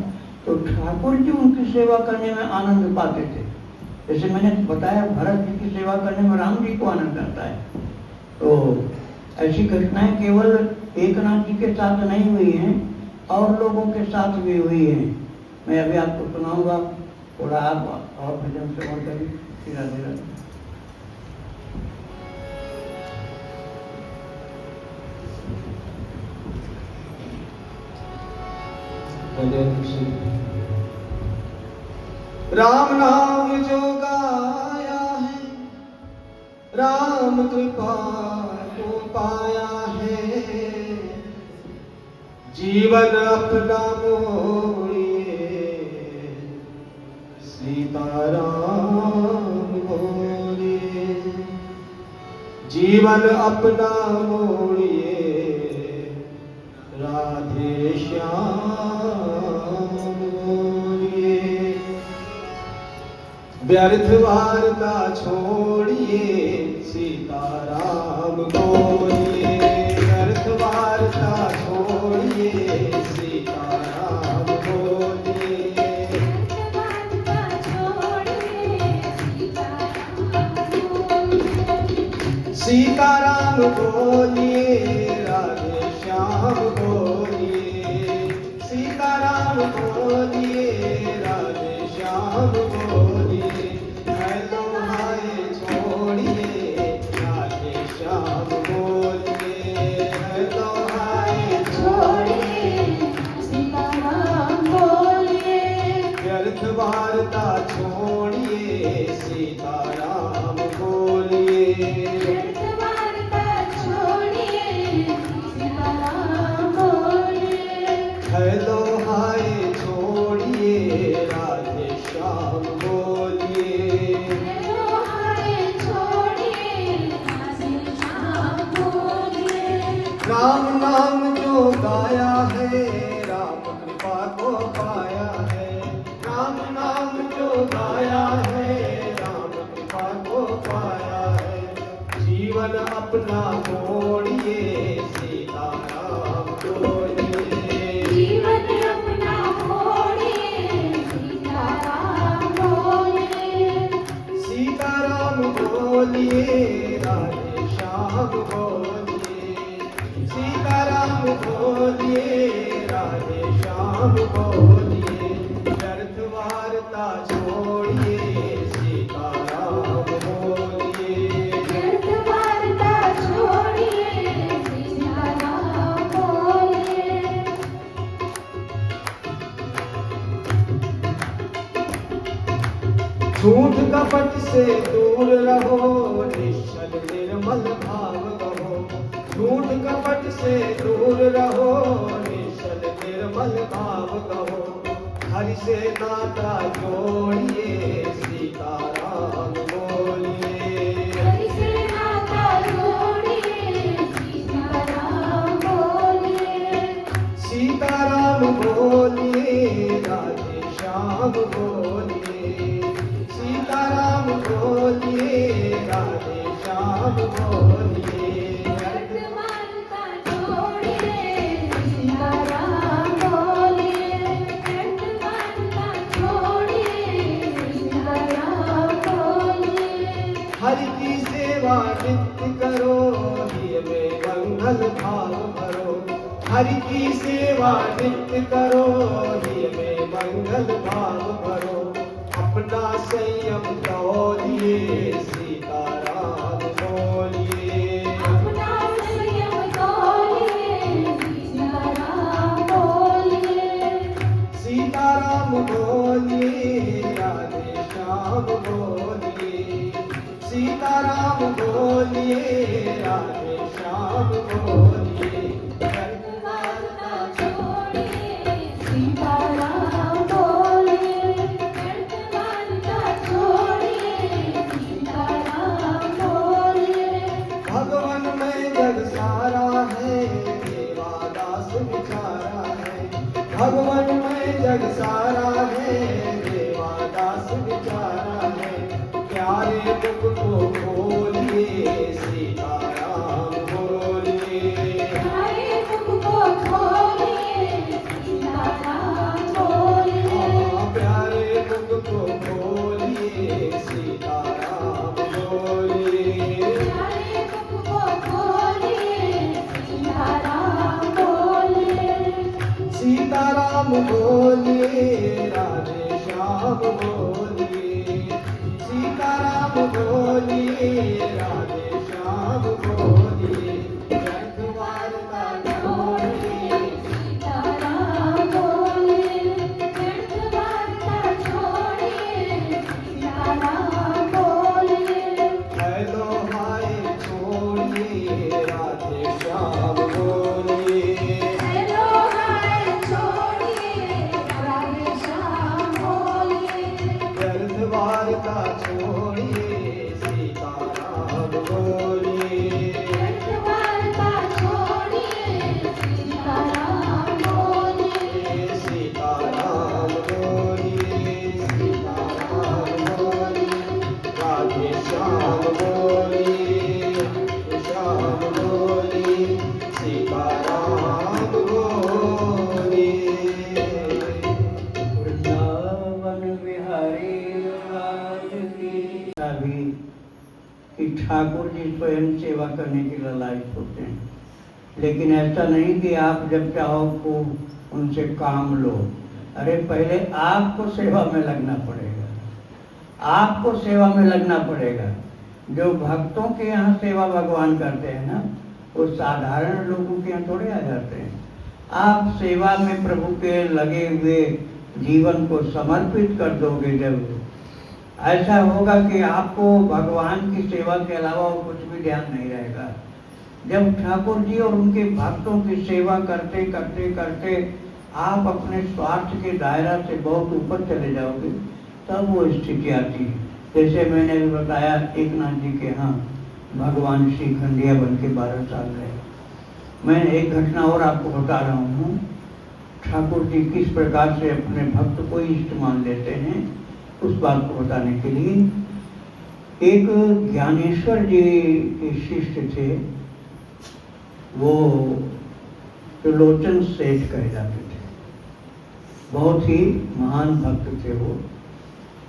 तो ठाकुर जी उनकी सेवा करने में आनंद पाते थे। जैसे मैंने बताया भरत जी की सेवा करने में राम जी को आनंद आता है। तो ऐसी घटनाएं केवल एक नाथ जी के साथ नहीं हुई हैं, और लोगों के साथ भी हुई हैं। मैं अभी आपको सुनाऊंगा, थोड़ा आप और भजन श्रवण करिए। राधे राधे। राम नाम जो गाया है, राम कृपा को पाया है, जीवन अपना मोड़िए, सीताराम बोलिए, जीवन अपना मोड़िए, राधे श्याम बोलिए, व्यर्थ वार्ता छोड़िए, सीताराम बोलिए, व्यर्थ वार्ता छोड़िए, सीताराम बोलिए, सीताराम बोलिए, राधे श्याम बोलिए, सीताराम बोलिए, राधे श्याम बोलिए, है तुम्हारे छोड़िए, राधे श्याम बोलिए, है तुम्हारे छोड़िए, सीताराम बोलिए, व्यर्थ वार्ता छोड़िए, सीताराम बोलिए, व्यर्थ वार्ता छोड़िए, सीताराम बोलिए, है दोहाए छोड़िए, राधे श्याम बोलिए, दोहाए छोड़िए, राधे श्याम बोलिए, राम नाम जो गाया है, राम कृपा को पाया है, राम नाम जो गाया है, राम कृपा को पाया है, जीवन अपना मोड़िए, सीताराम बोलिए, जीवन अपना मोड़िए, सीताराम बोलिए, सीताराम बोलिए, राधे श्याम बोलिए, सीताराम बोलिए, राधे श्याम बोलिए, व्यर्थ वार्ता छोड़िए, सीताराम बोलिए, व्यर्थ वार्ता छोड़िए, सीताराम बोलिए, झूठ कपट से दूर रहो, निश्चल निर्मल भाव रहो, झूठ कपट से दूर रहो, निश्चल निर्मल भाव रहो, हरि से नाता जोड़िए, सीताराम बोलिए, हरि से नाता जोड़िए, सीताराम बोलिए, सीताराम बोलिए, राधे श्याम बोलिए, सीताराम बोलिए, राधे श्याम बोलिए, व्यर्थ वार्ता छोड़िए, सीताराम बोलिए, व्यर्थ वार्ता छोड़िए, सीताराम बोलिए, हरि की सेवा नित्य करो, हिय में मंगल भाव भरो, हरि की सेवा नित्य करो, हिय में मंगल भाव भरो, अपना संयम तौलिए, सीताराम बोलिए, अपना संयम तौलिए, सीताराम बोलिए, सीताराम बोलिए, राधे श्याम बोलिए, सीताराम बोलिए, राधे श्याम बोलिए, वार्ता छोड़िए, सीताराम प्यारा है, देवादास बेचारा है। प्यारे मुख को खोलिए, सीताराम बोलिए। प्यारे मुख को खोलिए, सीताराम बोलिए। प्यारे मुख को खोलिए, सीताराम बोलिए। प्यारे मुख को खोलिए, सीताराम बोलिए। सीताराम बोलिए, राधे श्याम बोलिए। सीताराम बोलिए, राधे श्याम बोलिए। व्यर्थ वार्ता छोड़िए, सीताराम बोलिए। व्यर्थ वार्ता छोड़िए, सीताराम बोलिए। हेलो हाय छोड़िए, राधे श्याम बोलिए। हेलो हाय छोड़िए, राधे श्याम बोलिए। व्यर्थ वार्ता छोड़िए, सीताराम बोलिए। व्यर्थ वार्ता छोड़िए, सीताराम बोलिए। सीताराम बोलिए, सीताराम बोलिए। राधे श्याम बोलिए, श्याम बोलिए। सीताराम बोलिए। वृंदावन बिहारी लाल की अभी कि ठाकुर जी स्वयं सेवा करने के लिए लायक होते हैं, लेकिन ऐसा नहीं कि आप जब चाहो को उनसे काम लो। अरे पहले आपको सेवा में लगना पड़ेगा, आपको सेवा में लगना पड़ेगा। जो भक्तों के यहाँ सेवा भगवान करते हैं ना, वो साधारण लोगों के यहाँ थोड़े आ जाते हैं। आप सेवा में प्रभु के लगे हुए जीवन को समर्पित कर दोगे, जब ऐसा होगा कि आपको भगवान की सेवा के अलावा और कुछ भी ध्यान नहीं रहेगा। जब ठाकुर जी और उनके भक्तों की सेवा करते करते करते आप अपने स्वार्थ के दायरा से बहुत ऊपर चले जाओगे, तब वो स्थिति आती है। जैसे मैंने भी बताया, एक नाथ जी के यहाँ भगवान श्री खंडिया बन के 12 साल रहे। मैं एक घटना और आपको बता रहा हूँ, ठाकुर जी किस प्रकार से अपने भक्त को इष्ट मान लेते हैं, उस बात को बताने के लिए। एक ज्ञानेश्वर जी के शिष्य थे, वो त्रिलोचन सेठ कहे जाते थे। बहुत ही महान भक्त थे वो।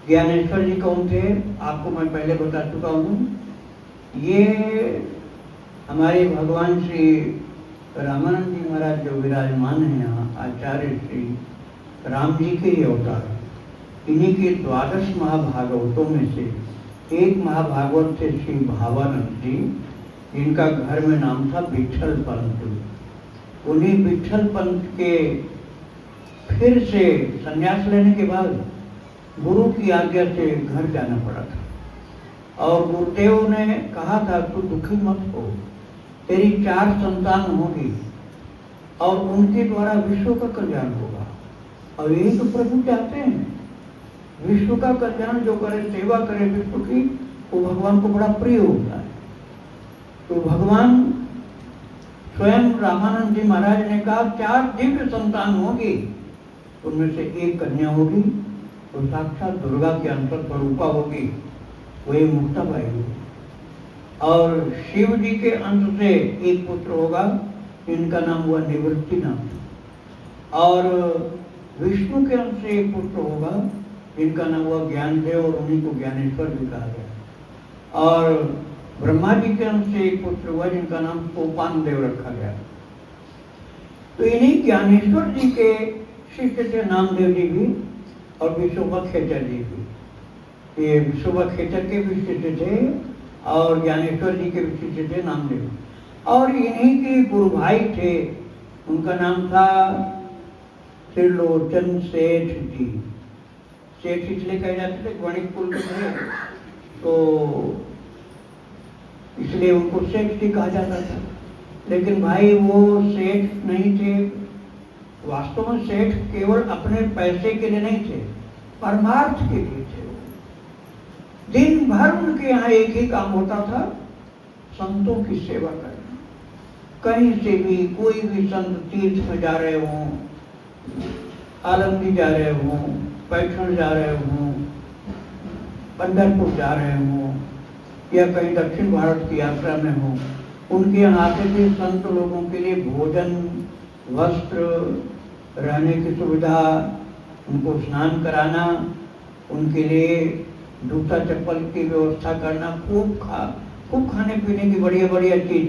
ज्ञानेश्वर जी कौन थे, आपको मैं पहले बता चुका हूँ। ये हमारे भगवान श्री रामानंद जी महाराज जो विराजमान हैं यहाँ, आचार्य श्री राम जी के ही अवतार। इन्हीं के 12 महाभागवतों में से एक महाभागवत थे श्री भावानंद जी, जिनका घर में नाम था विठल पंत। उन्हीं विठल पंत के फिर से संन्यास लेने के बाद गुरु की आज्ञा से घर जाना पड़ा था, और गुरुदेव ने कहा था तू दुखी मत हो, तेरी 4 संतान होगी और उनके द्वारा विश्व का कल्याण होगा। और यही तो प्रभु चाहते हैं, विश्व का कल्याण। जो करे, सेवा करे विश्व की, वो भगवान को बड़ा प्रिय होता है। तो भगवान स्वयं रामानंद जी महाराज ने कहा 4 दिव्य संतान होगी, उनमें से एक कन्या होगी, तो साक्षात दुर्गा के अंतर स्वरूपा होगी, वही मुक्ताबाई होगी। और शिव जी के अंश से एक पुत्र होगा, इनका नाम हुआ निवृत्तिनाथ। और विष्णु के अंश से एक पुत्र होगा, इनका नाम हुआ ज्ञानदेव, और उन्हीं को ज्ञानेश्वर भी कहा गया। और ब्रह्मा जी के अंश से एक पुत्र हुआ, जिनका नाम सोपान देव रखा गया। तो इन्हीं ज्ञानेश्वर जी के शिष्य थे नामदेव जी भी और विश्वभा खेचर जी भी। ये विश्वभा खेचर के भी शिष्य थे और ज्ञानेश्वर जी के भी शिष्य थे नामदेव। और इन्हीं के गुरु भाई थे, उनका नाम था त्रिलोचन सेठ जी। सेठ इसलिए कहे जाते थे, वणिक कुल के थे, तो इसलिए उनको सेठ जी कहा जाता था। लेकिन भाई वो सेठ नहीं थे, वास्तव में सेठ केवल अपने पैसे के लिए नहीं थे, परमार्थ के लिए थे। दिन भर उनके यहाँ एक ही काम होता था, संतों की सेवा करना। कहीं से भी कोई भी संत तीर्थ में जा रहे हों, आलमदी जा रहे हों, पैठण जा रहे हों, पंढरपुर जा रहे हों या कहीं दक्षिण भारत की यात्रा में हों, उनके यहाँ आते थे संत लोगों के लिए भोजन, वस्त्र, रहने की सुविधा, उनको स्नान कराना, उनके लिए जूता चप्पल की व्यवस्था करना, खूब खाने पीने की बढ़िया बढ़िया चीज।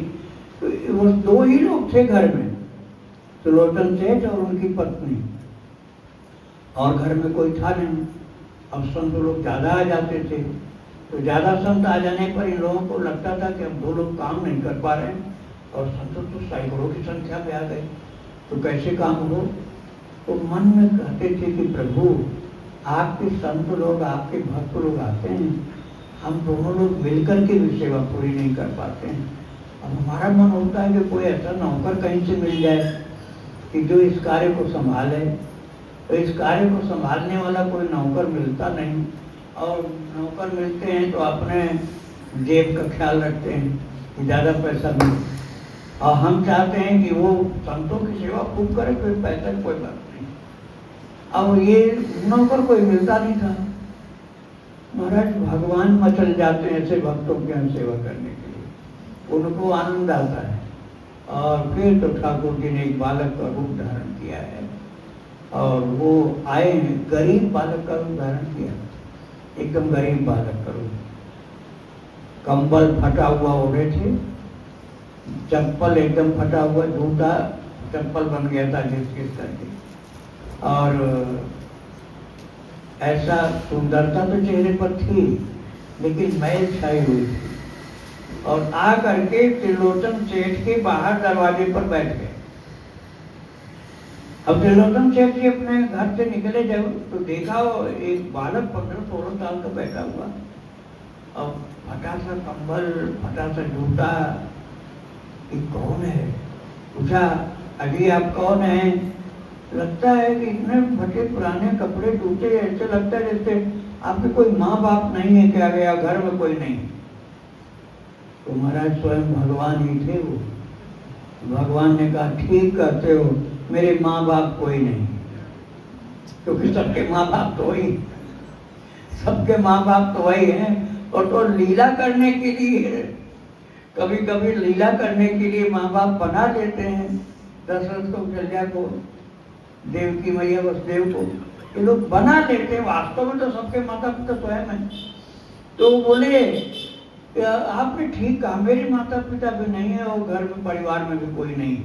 तो वो दो ही लोग थे घर में, त्रिलोचन सेठ और उनकी पत्नी, और घर में कोई था नहीं। अब संत लोग ज्यादा आ जाते थे, तो ज्यादा संत आ जाने पर इन लोगों को लगता था कि अब दो लोग काम नहीं कर पा रहे हैं और संत तो सैकड़ों की संख्या में आ गए, तो कैसे काम हो। तो मन में कहते थे कि प्रभु आपके संत लोग, आपके भक्त लोग आते हैं, हम दोनों लोग मिलकर के भी सेवा पूरी नहीं कर पाते हैं। अब हमारा मन होता है कि कोई ऐसा नौकर कहीं से मिल जाए कि जो इस कार्य को संभाले। तो इस कार्य को संभालने वाला कोई नौकर मिलता नहीं, और नौकर मिलते हैं तो अपने जेब का ख्याल रखते हैं कि ज़्यादा पैसा मिले, और हम चाहते हैं कि वो संतों की सेवा खूब करे, कोई पैसा कोई बात नहीं। अब ये नौकर कोई मिलता नहीं था। महाराज भगवान मचल जाते हैं ऐसे भक्तों की हम सेवा करने के लिए, उनको आनंद आता है। और फिर तो ठाकुर जी ने एक बालक का रूप धारण किया है, और वो आए हैं, गरीब बालक का रूप धारण किया, एकदम गरीब बालक का रूप। कंबल फटा हुआ ओढ़े थे, चप्पल एकदम फटा हुआ, जूता चप्पल बन गया था घिस घिस करके, और ऐसा सुंदरता तो चेहरे पर थी लेकिन मैल छाई हुई थी। और आ करके त्रिलोचन सेठ के बाहर दरवाजे पर बैठ गए। अब त्रिलोचन सेठ जी अपने घर से निकले जब, तो देखा एक बालक 15-16 साल का बैठा हुआ, और फटा सा कंबल, फटा सा जूता, ये कौन है? पूछा, अजी आप कौन है? लगता है कि इतने फटे पुराने कपड़े, जूते, ऐसे लगता है जैसे आपके कोई माँ बाप नहीं है क्या, गया घर में कोई नहीं। तो महाराज स्वयं भगवान ही थे वो। भगवान ने कहा, ठीक कहते हो, मेरे माँ बाप कोई नहीं, क्योंकि सबके माँ बाप तो वही, सबके माँ बाप तो वही हैं। और तो लीला करने के लिए, कभी कभी लीला करने के लिए माँ बाप बना देते हैं। दशरथ को, कौशल्या को, देवकी मैया वसुदेव को, ये लोग बना देते हैं, वास्तव में तो सबके माता पिता स्वयं हैं। तो बोले, आपने ठीक कहा, मेरे माता पिता भी नहीं है और घर में परिवार में भी कोई नहीं।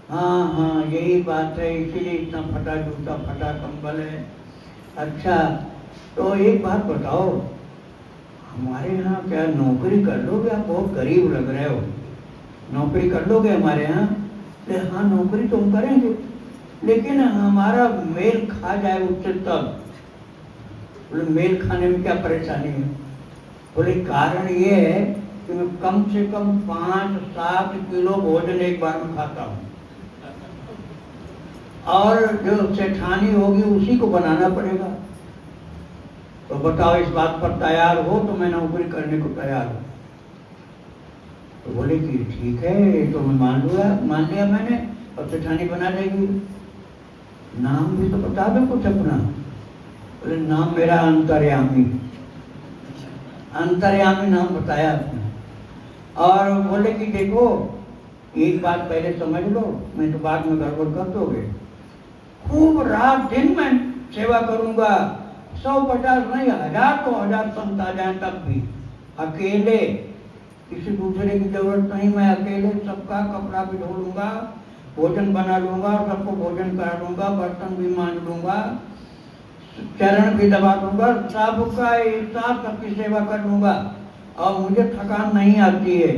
हाँ हाँ यही बात है, इसीलिए इतना फटा जूता, फटा कंबल है। अच्छा तो एक बात बताओ, हमारे यहाँ क्या नौकरी कर लोगे? आप बहुत गरीब लग रहे हो, नौकरी कर लोगे हमारे यहाँ? हाँ नौकरी तो हम करेंगे, लेकिन हमारा मेल खा जाए उससे तब। बोले मेल खाने में क्या परेशानी है? बोले कारण ये है कि मैं कम से कम 5-7 किलो भोजन एक बार में खाता हूँ, और जो सेठानी होगी उसी को बनाना पड़ेगा। तो बताओ इस बात पर तैयार हो तो मैं नौकरी करने को तैयार हूँ। तो बोले कि ठीक है, ये तो मैं मान लिया मैंने, और सेठानी बना देगी। नाम भी तो बता दो कुछ अपना। बोले नाम मेरा अंतर्यामी, अंतर्यामी नाम बताया आपने। और बोले कि देखो एक बात पहले समझ लो, मैं तो बाद में गड़बड़ कर दोगे। खूब रात दिन में सेवा करूंगा, 100-50 नहीं 1000 संत आ जाए तब भी, अकेले, किसी दूसरे की जरूरत नहीं, मैं अकेले सबका कपड़ा भी धो लूंगा, भोजन बना लूंगा, सबको भोजन करा लूंगा, बर्तन भी मांज लूंगा, चरण भी दबा दूंगा, सबका एक साथ सबकी सेवा कर लूंगा, और मुझे थकान नहीं आती है।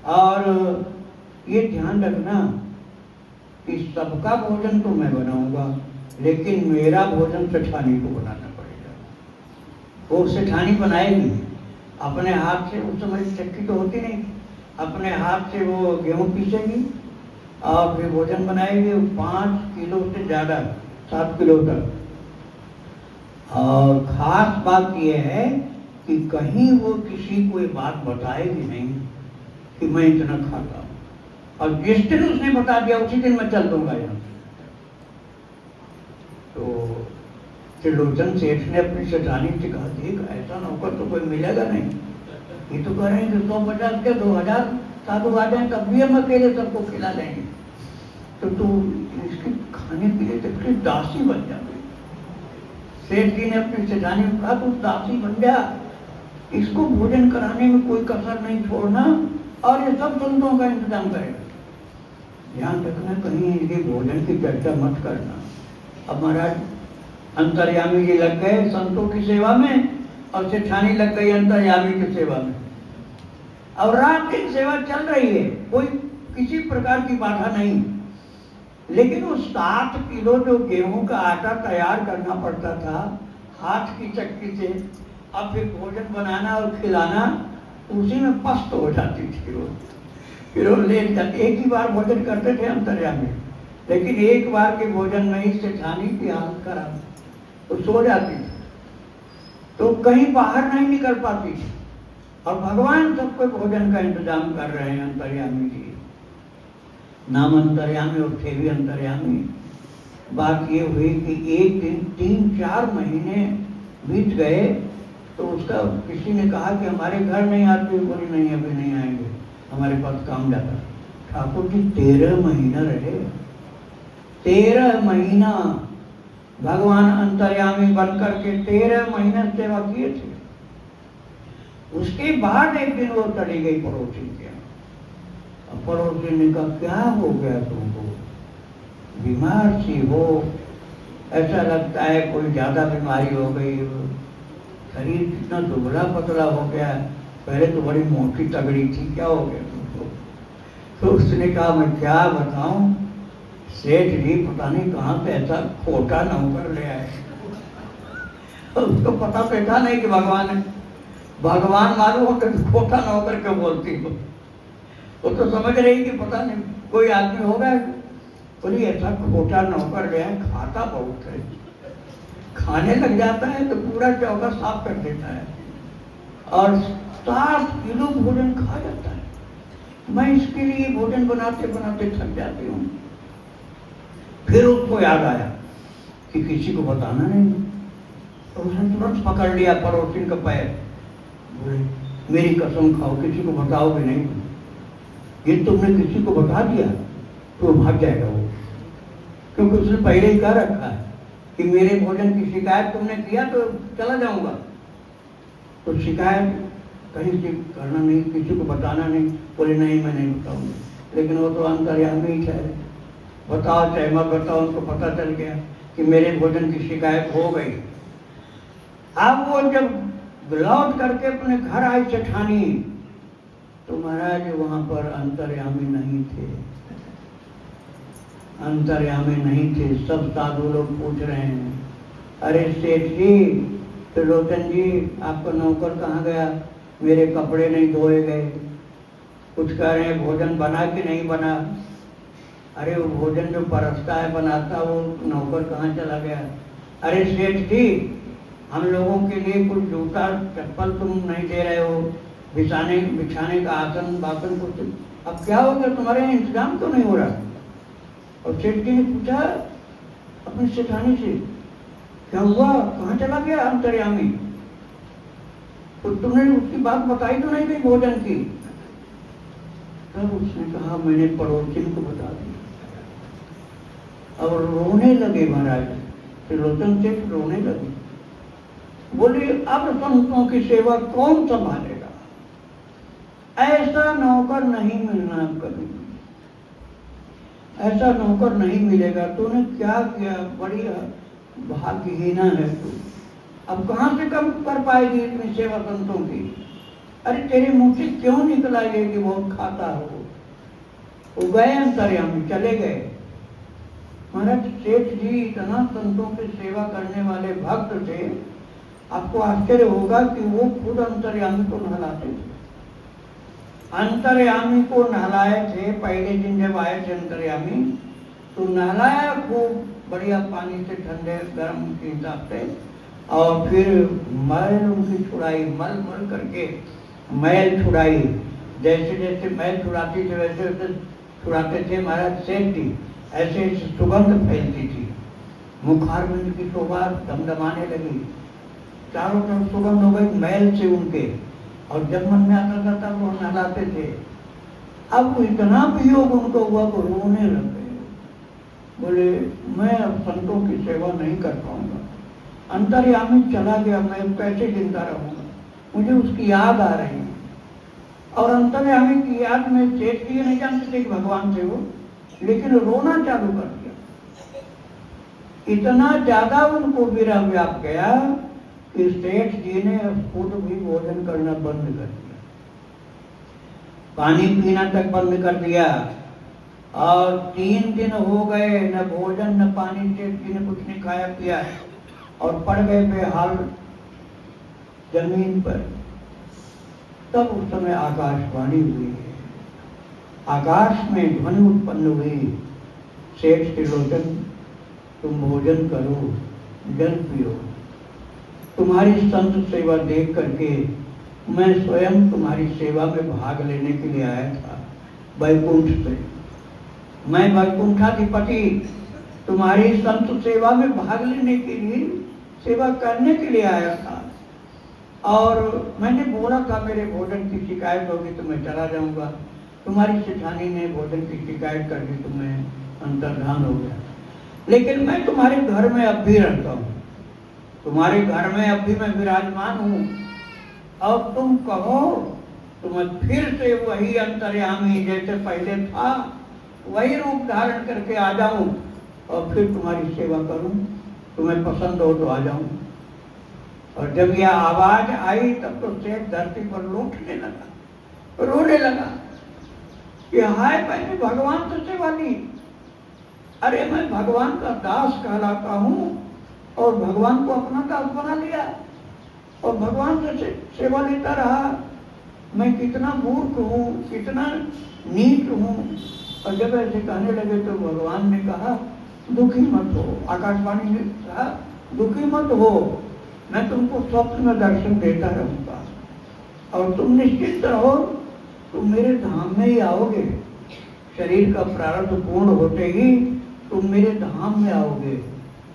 और ये ध्यान रखना कि सबका भोजन तो मैं बनाऊंगा, लेकिन मेरा भोजन सेठानी को बनाना पड़ेगा। वो सेठानी बनाएगी अपने हाथ से, उस समय चक्की तो होती नहीं, अपने हाथ से वो गेहूं पीसेगी और फिर भोजन बनाएगी 5 किलो से ज़्यादा, 7 किलो तक। और खास बात यह है कि कहीं वो किसी को ये बात बताएगी नहीं कि मैं इतना खाता हूँ, और जिस दिन उसने बता दिया उसी दिन मैं चल दूंगा यहाँ। त्रिलोचन सेठ ने अपनी सेठानी से कहा, देख ऐसा नौकर तो कोई मिलेगा नहीं, ये तो कह रहे हैं कि 150 के 2000 साधु आ जाए तब भी हम अकेले सबको खिला देंगे, तो तू इसके खाने के लिए तो दासी बन जा। सेठ जी ने अपनी सेठानी को कहा, तू दासी बन जा, इसको भोजन कराने में कोई कसर नहीं छोड़ना और ये सब संतों का इंतजाम करेगा। ध्यान रखना कहीं इनके भोजन की चर्चा मत करना। अब महाराज अंतर्यामी जी लग गए संतों की सेवा में और सेठानी लग गई अंतर्यामी की सेवा में, और रात दिन सेवा चल रही है, कोई किसी प्रकार की बाधा नहीं। लेकिन वो 7 किलो जो गेहूं का आटा तैयार करना पड़ता था हाथ की चक्की से, अब फिर भोजन बनाना और खिलाना, उसी में पस्त हो जाती थी वो, फिर वो लेट जाते। एक ही बार भोजन करते थे अंतर्यामी, लेकिन एक बार के भोजन में ही सेठानी की हालत खराब, तो सो जाती थी, तो कहीं बाहर नहीं निकल पाती थी। और भगवान सबको भोजन का इंतजाम कर रहे हैं अंतर्यामी जी, नाम अंतर्यामी और थे भी अंतर्यामी। बात ये हुई कि एक दिन 3-4 महीने बीत गए, तो उसका किसी ने कहा कि हमारे घर नहीं आते, बोली नहीं अभी नहीं आएंगे, हमारे पास काम जाता। ठाकुर जी 13 महीना रहे, 13 महीना भगवान अंतर्यामी बनकर के 13 महीने सेवा किए थे। उसके बाद एक दिन वो चली गई पड़ोसी के, पड़ोसी ने कहा, क्या हो गया तुमको, बीमार सी हो, ऐसा लगता है कोई ज्यादा बीमारी हो गई, शरीर कितना दुबला पतला हो गया, पहले तो बड़ी मोटी तगड़ी थी, क्या हो गया तुमको। तो उसने कहा, मैं क्या बताऊं, सेठ जी पता नहीं कहाँ से ऐसा खोटा नौकर ले आए। उसको पता तो था नहीं कि भगवान है, भगवान मालूम हो तो खोटा नौकर क्यों बोलती हो। वो तो समझ रही कि पता नहीं कोई आदमी होगा, बोली ऐसा खोटा नौकर गया, खाता बहुत है, खाने लग जाता है तो पूरा चौका साफ कर देता है और 7 किलो भोजन खा जाता है। मैं इसके लिए भोजन बनाते बनाते थक जाती हूँ। फिर उसको याद आया कि किसी को बताना नहीं, तो उसने तुरंत पकड़ लिया पड़ोसी का पैर, बोले मेरी कसम खाओ किसी को बताओगे नहीं, ये तुमने किसी को बता दिया तो भाग जाएगा वो, क्योंकि उसने पहले ही कह रखा है कि मेरे भोजन की शिकायत तुमने किया तो चला जाऊंगा। तो शिकायत कहीं से करना नहीं, किसी को बताना नहीं, बोले नहीं मैं नहीं बताऊंगा। लेकिन वो तो अंतर्यामी ही ठहरे, बताओ चाहे मत बताओ, उनको पता चल गया कि मेरे भोजन की शिकायत हो गई। अब वो जब लौट करके अपने घर आई सेठानी, तो महाराज वहां पर अंतर्यामी नहीं थे, अंतर्यामी नहीं थे। सब साधु लोग पूछ रहे हैं, अरे सेठ जी, त्रिलोचन जी, आपका नौकर कहाँ गया, मेरे कपड़े नहीं धोए गए। कुछ कह रहे हैं भोजन बना कि नहीं बना, अरे वो भोजन जो परसता है बनाता, वो नौकर कहाँ चला गया। अरे सेठ जी, हम लोगों के लिए कुछ जूता चप्पल तुम नहीं दे रहे हो, बिछाने का आसन बासन कुछ, अब क्या हो गया, तुम्हारे यहाँ इंतजाम तो नहीं हो रहा। और सेठ जी ने पूछा अपनी सेठानी से, क्या हुआ, कहाँ चला गया अंतर्यामी, तो तुमने उसकी बात बताई तो नहीं गई भोजन की। तब उसने कहा मैंने पड़ोसी को बता दिया। और रोने लगे महाराज, त्रिलोचन सेठ रोने लगे, बोले अब संतों की सेवा कौन संभालेगा, ऐसा नौकर नहीं मिलना कभी, ऐसा नौकर नहीं मिलेगा, तूने क्या किया, बड़ी भाग्यहीना है तू, अब कहाँ से कम कर पाएगी इतनी सेवा संतों की। अरे तेरे मुंह से क्यों निकला ये कि बहुत खाता हो। वो गए अंतर्यामी, चले गए। महाराज सेठ जी इतना संतों की सेवा करने वाले भक्त थे, आपको आश्चर्य होगा कि वो खुद अंतर्यामी को नहलाते थे, अंतर्यामी को नहलाए थे। पहले दिन जब आए थे अंतर्यामी तो नहलाया खूब बढ़िया पानी से, ठंडे गर्म के हिसाब से, और फिर मैल उनकी छुड़ाई, मल मल करके मैल छुड़ाई, जैसे जैसे मैल छुड़ाती थे वैसे वैसे छुड़ाते थे महाराज सेठ जी, ऐसे सुगंध फैलती थी। मुखारविंद की शोभा दमदमाने लगी, चारों तरफ सुगंध हो गई मैल से उनके, और जब मन में आता था तब वो नहलाते थे। अब तो इतना वियोग उनको हुआ वो रोने लग गए, बोले मैं अब संतों की सेवा नहीं कर पाऊंगा, अंतर्यामी चला गया, मैं कैसे जिंदा रहूंगा, मुझे उसकी याद आ रही है। और अंतर्यामी की याद में सेठ जी नहीं जानते थे कि भगवान थे वो, लेकिन रोना चालू कर दिया। इतना ज्यादा उनको विरह व्याप गया कि सेठ जी ने खुद भी भोजन करना बंद कर दिया, पानी पीना तक बंद कर दिया। और 3 दिन हो गए न भोजन न पानी, सेठ जी ने कुछ नहीं खाया पिया, और पड़ गए बेहाल जमीन पर। तब उस समय आकाशवाणी हुई, आकाश में ध्वनि उत्पन्न हुई, सेठ त्रिलोचन तुम भोजन करो, जल पियो, तुम्हारी संत सेवा देख करके मैं स्वयं तुम्हारी सेवा में भाग लेने के लिए आया था वैकुंठ से। मैं वैकुंठाधिपति तुम्हारी संत सेवा में भाग लेने के लिए, सेवा करने के लिए आया था। और मैंने बोला था मेरे भोजन की शिकायत होगी तो मैं चला जाऊंगा, तुम्हारी सेठानी ने भोजन की शिकायत कर दी तो मैं अंतर्धान हो गया। लेकिन मैं तुम्हारे घर में अब भी रहता हूँ, तुम्हारे घर में अब भी मैं विराजमान हूँ, और तुम कहो तो मैं फिर से वही अंतर्यामी जैसे पहले था वही रूप धारण करके आ जाऊं और फिर तुम्हारी सेवा करूं, तुम्हें पसंद हो तो आ जाऊं। और जब यह आवाज आई तब तो सेठ धरती पर लौटने लगा, रोने लगा कि हाय मैंने भगवान से सेवा ली, अरे मैं भगवान का दास कहलाता हूँ और भगवान को अपना दास बना लिया और भगवान से सेवा लेता रहा। मैं कितना मूर्ख हूँ, कितना नीच हूँ। और जब ऐसे कहने लगे तो भगवान ने कहा दुखी मत हो, आकाशवाणी ने कहा दुखी मत हो, मैं तुमको स्वप्न में दर्शन देता रहूंगा और तुम निश्चित रहो तुम मेरे धाम में ही आओगे। शरीर का प्रारब्ध पूर्ण होते ही तुम मेरे धाम में आओगे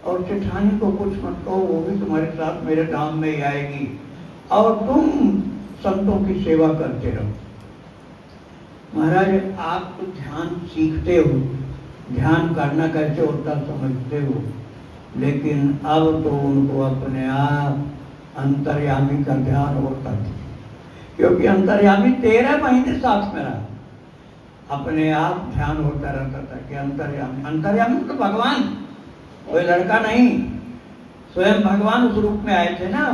और सेठानी को कुछ मत कहो, वो भी तुम्हारे साथ मेरे धाम में ही आएगी और तुम संतों की सेवा करते रहो। महाराज आप तो ध्यान सीखते हो, ध्यान करना कैसे होता समझते हो, लेकिन अब तो उनको अपने आप अंतर्यामी का ध्यान होता था, क्योंकि अंतर्यामी 13 महीने साथ में रहा, अपने आप ध्यान होता रहता था कि अंतर्यामी, अंतर्यामी तो भगवान, कोई लड़का नहीं, स्वयं भगवान उस रूप में आए थे ना।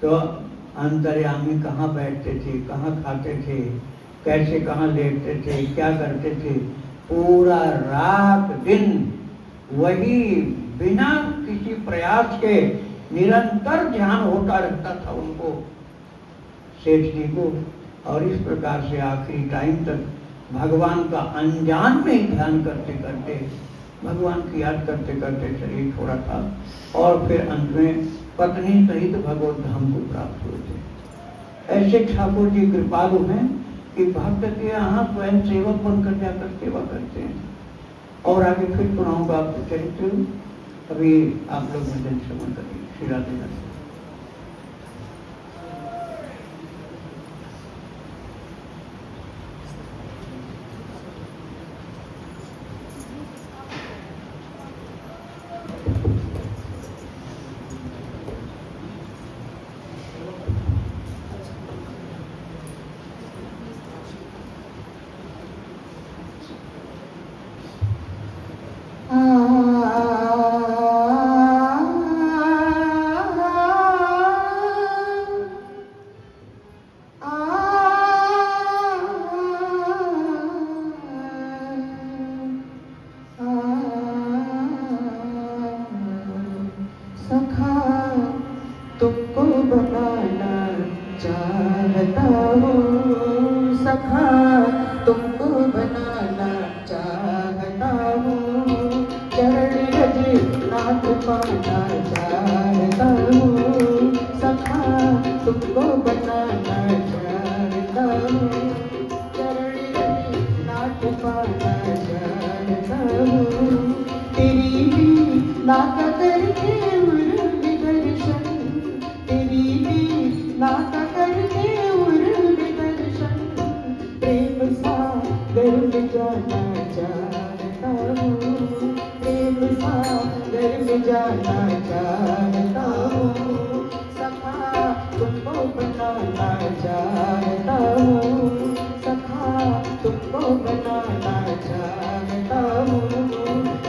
तो अंतर्यामी कहाँ बैठते थे, कहाँ खाते थे, कैसे कहाँ लेटते थे, क्या करते थे, पूरा रात दिन वही बिना किसी प्रयास के निरंतर ध्यान होता रहता था उनको, सेठ जी को। और इस प्रकार से आखिरी टाइम तक भगवान का अनजान में ही ध्यान करते करते, भगवान की याद करते करते शरीर छोड़ा था और फिर अंत में पत्नी सहित भगवत धाम को प्राप्त हुए थे। ऐसे ठाकुर जी कृपालु हैं कि भक्त के यहाँ स्वयं सेवक बनकर जाकर सेवा करते हैं। और आगे फिर सुनाऊंगा आपको चरित्र, अभी आप लोग भजन श्रवण करेंगे। श्री राधे राधे। तेरी भी लागत जाना चाहता हूँ, सखा तुमको बनाना चाहता हूँ, सखा तुमको बनाना चाहता हूँ,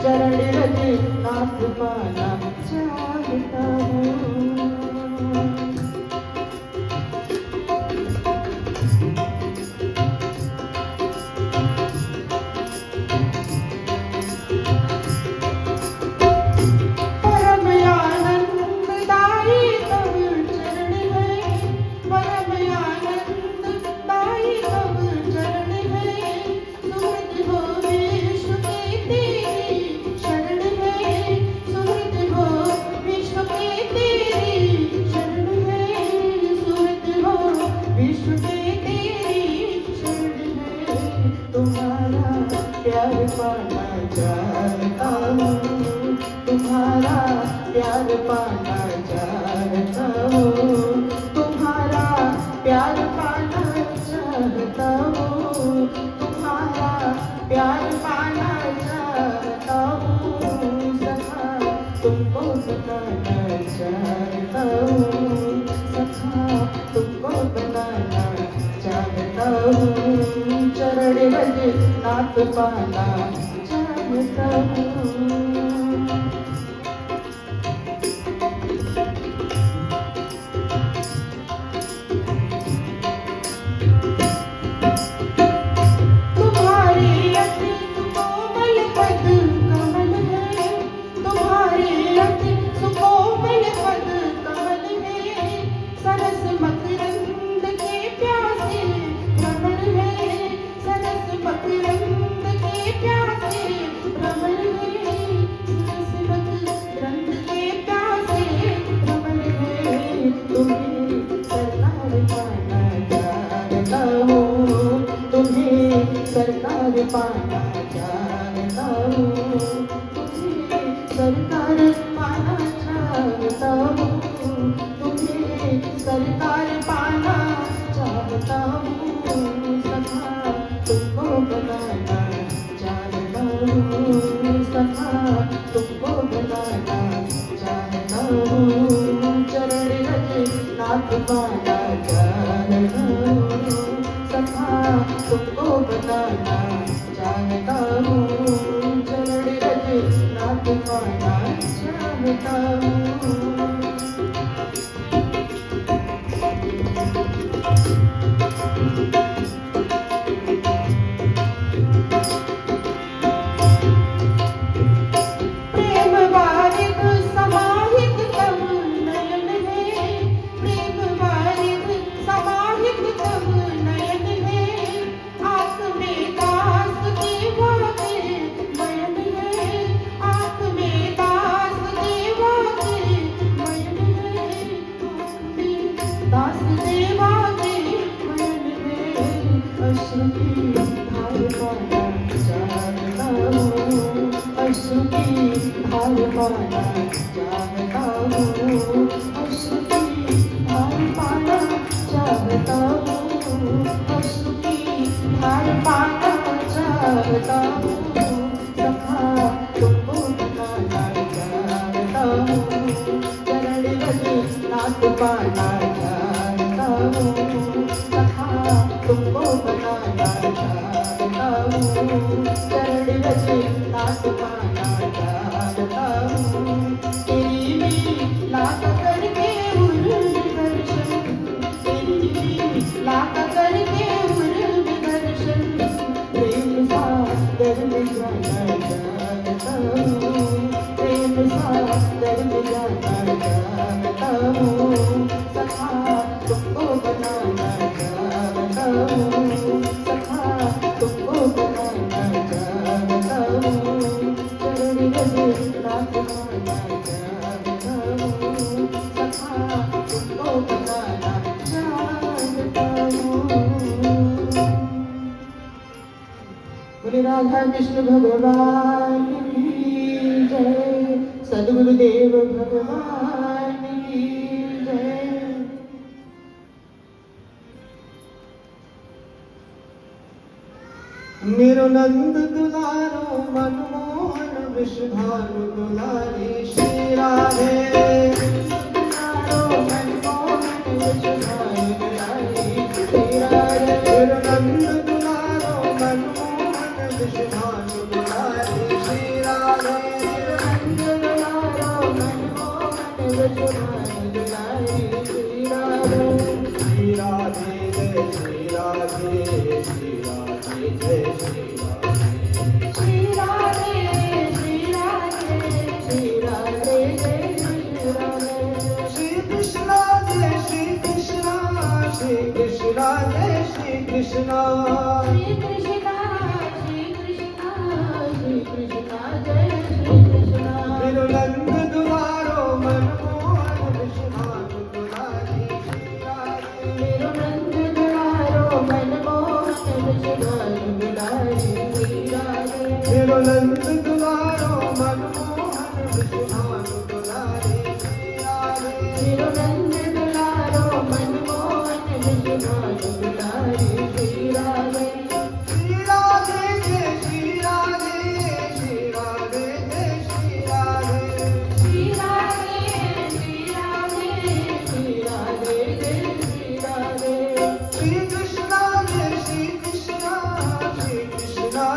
चरण रज नाथ पाना चाहता हूँ। प्यार पाना चाहता हूँ, तुम्हारा प्यार पाना चाहता हूँ, तुम्हारा प्यार पाना चाहता हूँ, तुम्हारा प्यार पाना चाहता हूँ, सखा तुमको बनाना चाहता हूँ, सखा तुमको बनाना चाहता हूँ, चरण रज नाथ पाना चाहता हूँ। तुम्हारी अति सुकोमल पद कमल है, तुम्हारी अति सुकोमल पद कमल है, सरस मकरंद के प्यासे भ्रमण है, सरस मकरंद के प्यासे भ्रमण है, सरस मकरंद के प्यासे भ्रमण है, तुम्हें सरकार पाना चाहता हूँ, तुम्हें सरकार पाना चाहता हूँ, तुम्हें सरकार पाना चाहता हूँ, तुम्हें सरकार पाना चाहता हूँ, सखा तुमको बनाना चाहता हूँ, सखा तुमको बनाना चाहता हूँ, चरण रज नाथ पाना चाहता हूँ, सखा तुमको बनाना चाहता हूँ, चरण रज नाथ पाना चाहता हूँ। प्रेम वारिध समाहित तब नयन है, प्रेम वारिध समाहित तब नयन है, आँख में दास देवा के नयन है, आँख में दास देवा के नयन है, आँख में दास देवा के नयन है, अश्रु की धार पाना चाहता हूँ, अश्रु की धार पाना चाहता हूँ, अश्रु की धार पाना चाहता हूँ, अश्रु की धार पाना चाहता हूँ, सखा तुमको बनाना चाहता हूँ, चरण रज नाथ पाना चाहता हूँ, सखा तुमको बनाना चाहता हूँ, चरण रज नाथ पाना चाहता हूँ, तेरी लीला करके उर्व दर्शन, तेरी लीला करके उर्व दर्शन, प्रेम सागर में जाना चाहता हूँ, प्रेम सागर में जाना चाहता हूँ, सखा तुमको बनाना चाहता हूँ, सखा तुमको बनाना चाहता हूँ, चरण रज नाथ पाना चाहता हूँ, सखा तुमको बनाना चाहता हूँ। बोले राधा कृष्ण भगवान की जय, सद्गुरुदेव भगवान की जय। मेरो नंद दुलारो मनमोहन विश्वभानु दुलारी श्री राधे तुम्हारो मनमोहन विश्वभानु दुलारी श्री राधे तिरुनंद दुलारो मनमोहन विश्वभानु दुलारी श्री राधे तिरुनंद दुलारो मनमोहन विश्वभानु दुलारी श्री राधे श्री राधे जय श्री राधे श्री राधे जय श्री राधे श्री राधे श्री राधे श्री राधे जय श्री राधे श्री कृष्ण जय श्री कृष्ण श्री कृष्ण जय श्री कृष्ण श्री कृष्ण श्री कृष्ण श्री कृष्ण जय श्री कृष्ण तिरुनंद दुलारो मनमोहन विश्वभानु दुलारी श्री राधे तिरुनंद दुलारो मनमोहन विश्वभानु दुलारी श्री राधे तिरुनंद दुलारो मनमोहन विश्वभानु दुलारी श्री राधे तिरुनंद दुलारो मनमोहन विश्वभानु दुलारी श्री राधे श्री राधे जय श्री राधे श्री राधे जय श्री राधे श्री राधे श्री राधे श्री राधे जय श्री राधे श्री कृष्ण जय श्री कृष्ण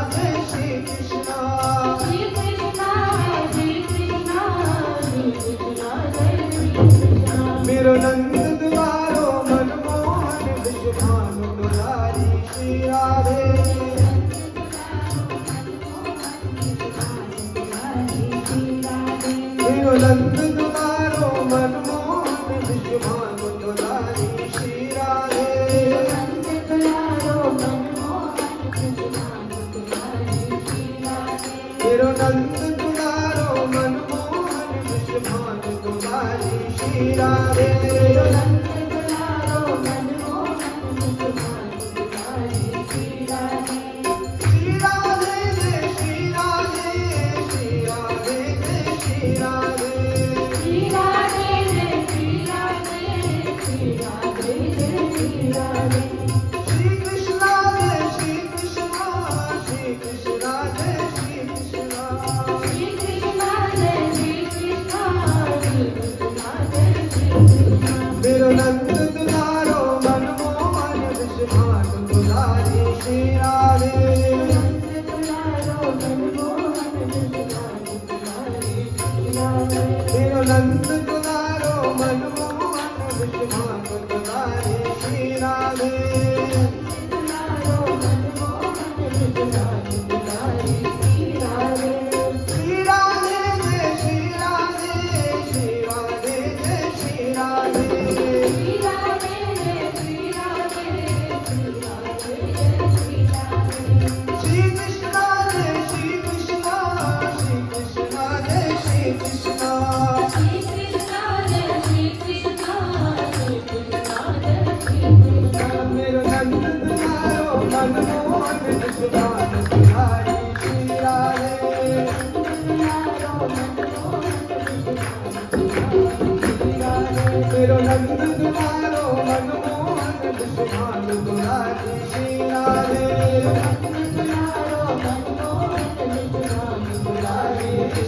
श्री कृष्ण जय श्री कृष्ण श्री कृष्ण श्री कृष्ण श्री कृष्ण जय श्री कृष्ण तिरुनंद दुलारो मनमोहन विश्वभानु दुलारी श्री राधे तिरुनंद दुलारो मनमोहन विश्वभानु दुलारी श्री राधे तिरुनंद दुलारो मनमोहन विश्वभानु दुलारी श्री राधे श्री राधे जय श्री राधे श्री राधे जय श्री राधे श्री कृष्ण जय श्री कृष्ण श्री कृष्ण जय श्री कृष्ण तिरुनंद दुलारो मनमोहन विश्वभानु दुलारी श्री राधे तिरुनंद दुलारो मनमोहन विश्वभानु दुलारी श्री राधे श्री राधे जय श्री राधे श्री राधे जय श्री राधे श्री कृष्ण जय श्री कृष्ण श्री कृष्ण जय श्री कृष्ण तिरुनंद दुलारो मनमोहन विश्वभानु दुलारी श्री राधे तिरुनंद दुलारो मनमोहन विश्वभानु दुलारी श्री राधे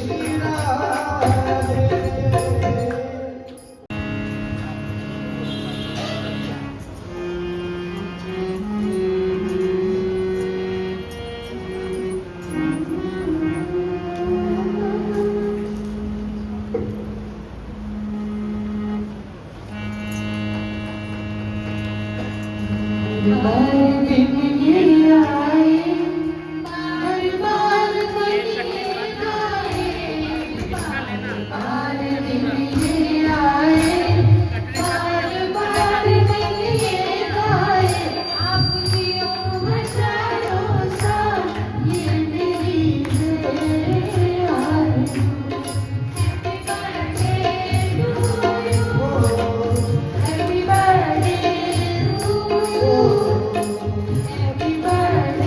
श्री राधे Happy birthday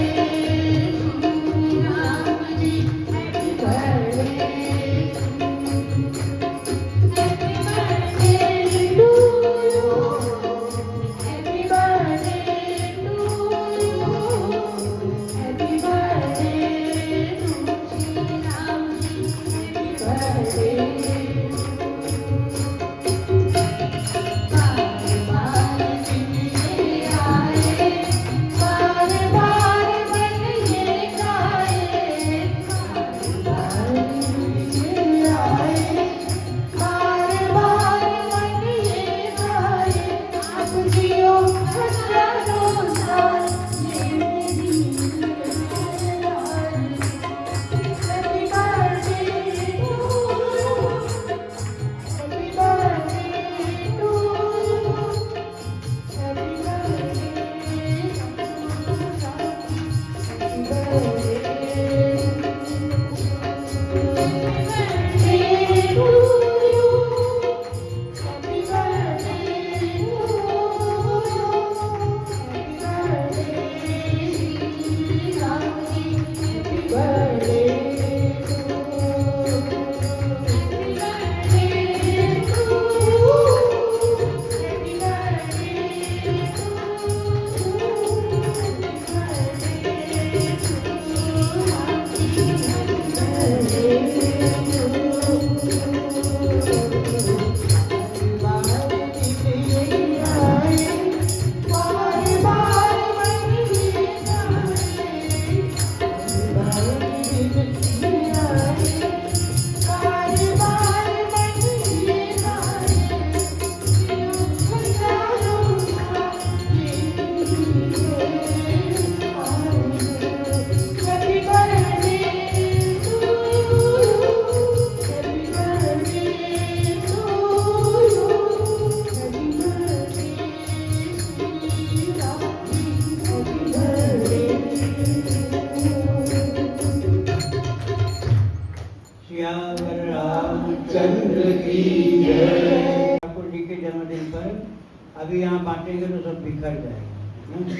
जन्मदिन पर अभी यहाँ बांटेंगे तो सब बिखर जाएगा।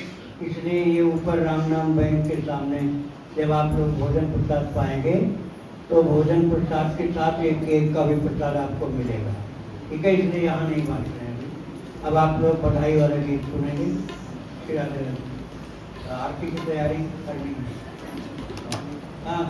इसलिए ये ऊपर राम नाम बैंक के सामने जब आप लोग भोजन प्रसाद पाएंगे तो भोजन प्रसाद के साथ एक केक का भी प्रसाद आपको मिलेगा, ठीक है। इसलिए यहाँ नहीं बांट रहे हैं अभी। अब आप लोग बधाई वाले गीत सुनेंगे, फिर आते आरती की तैयारी करनी है। हाँ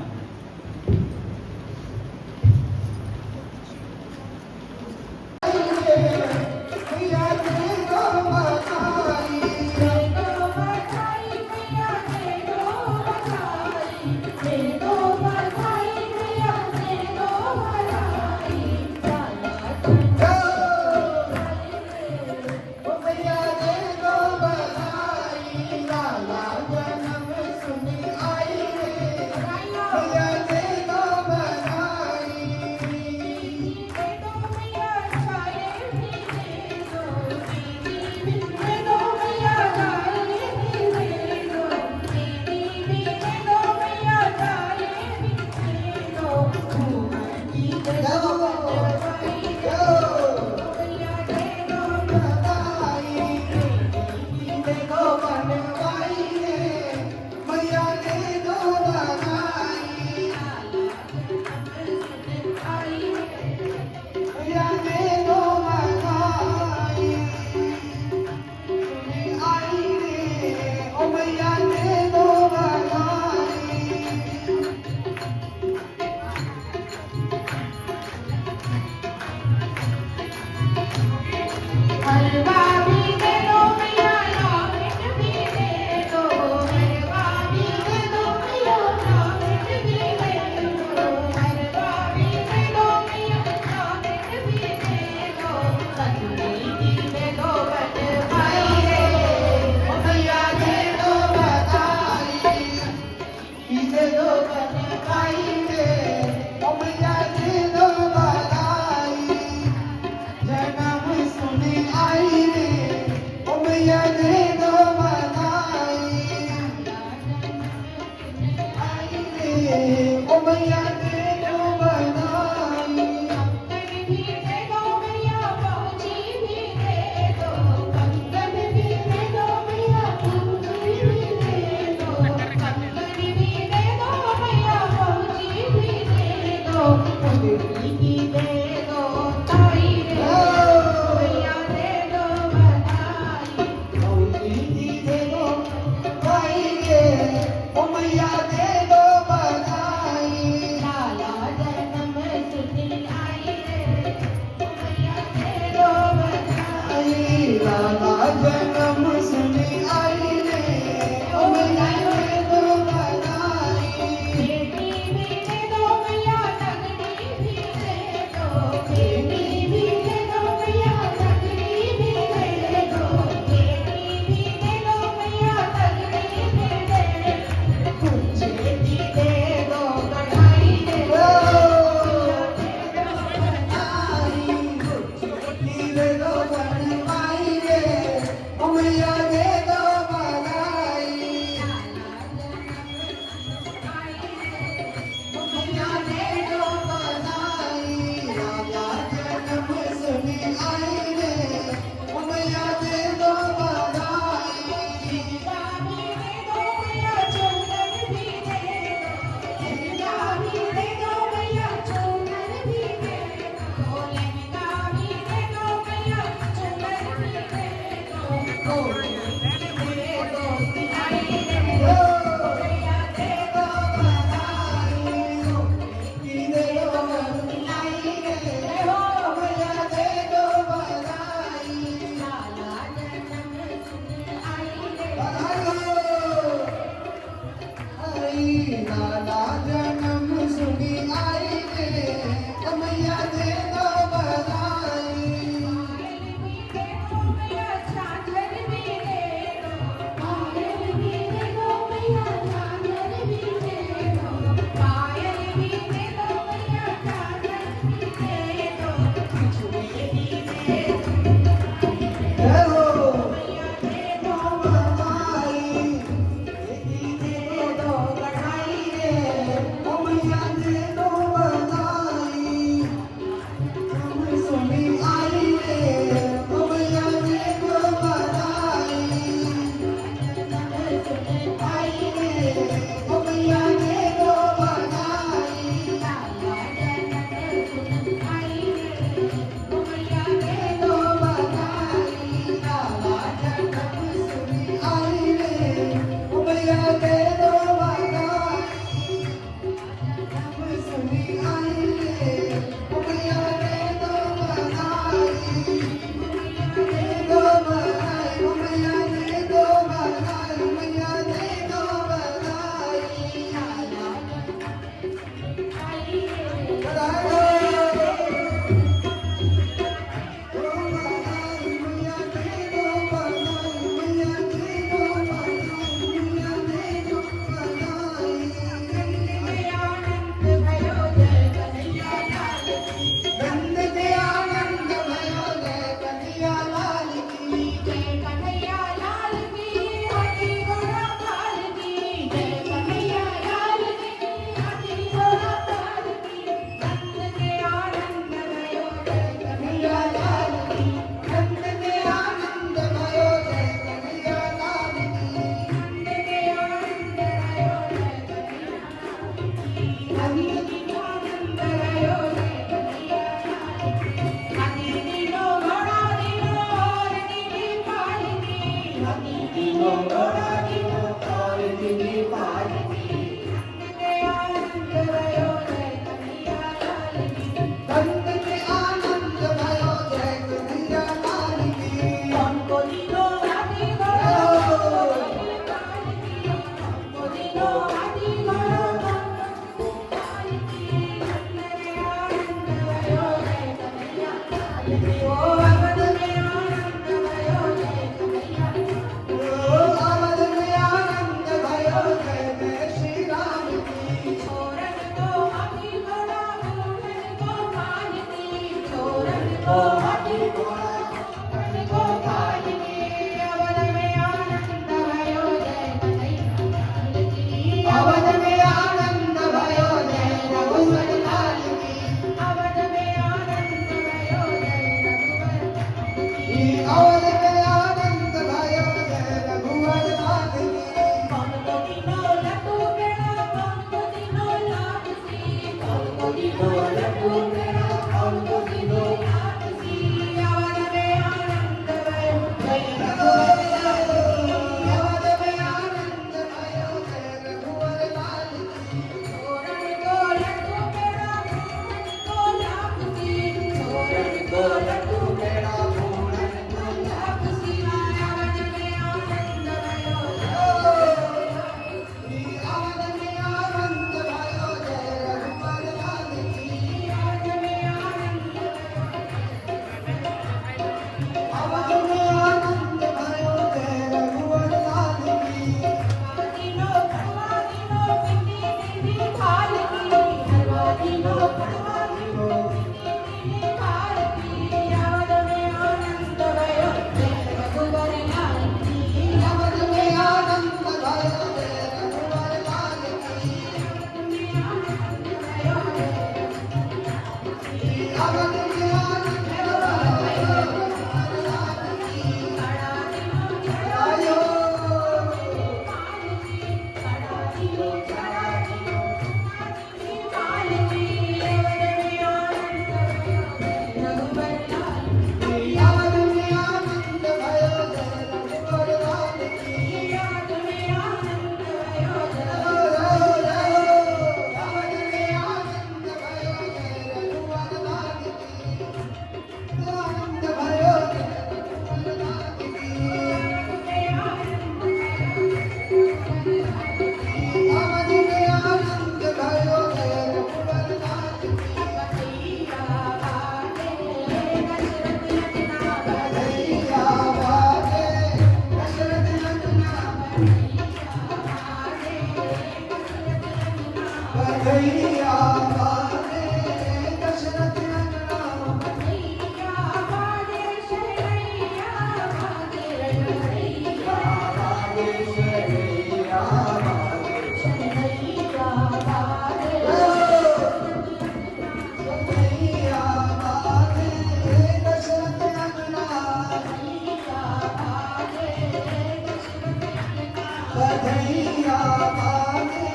बधैया बाजे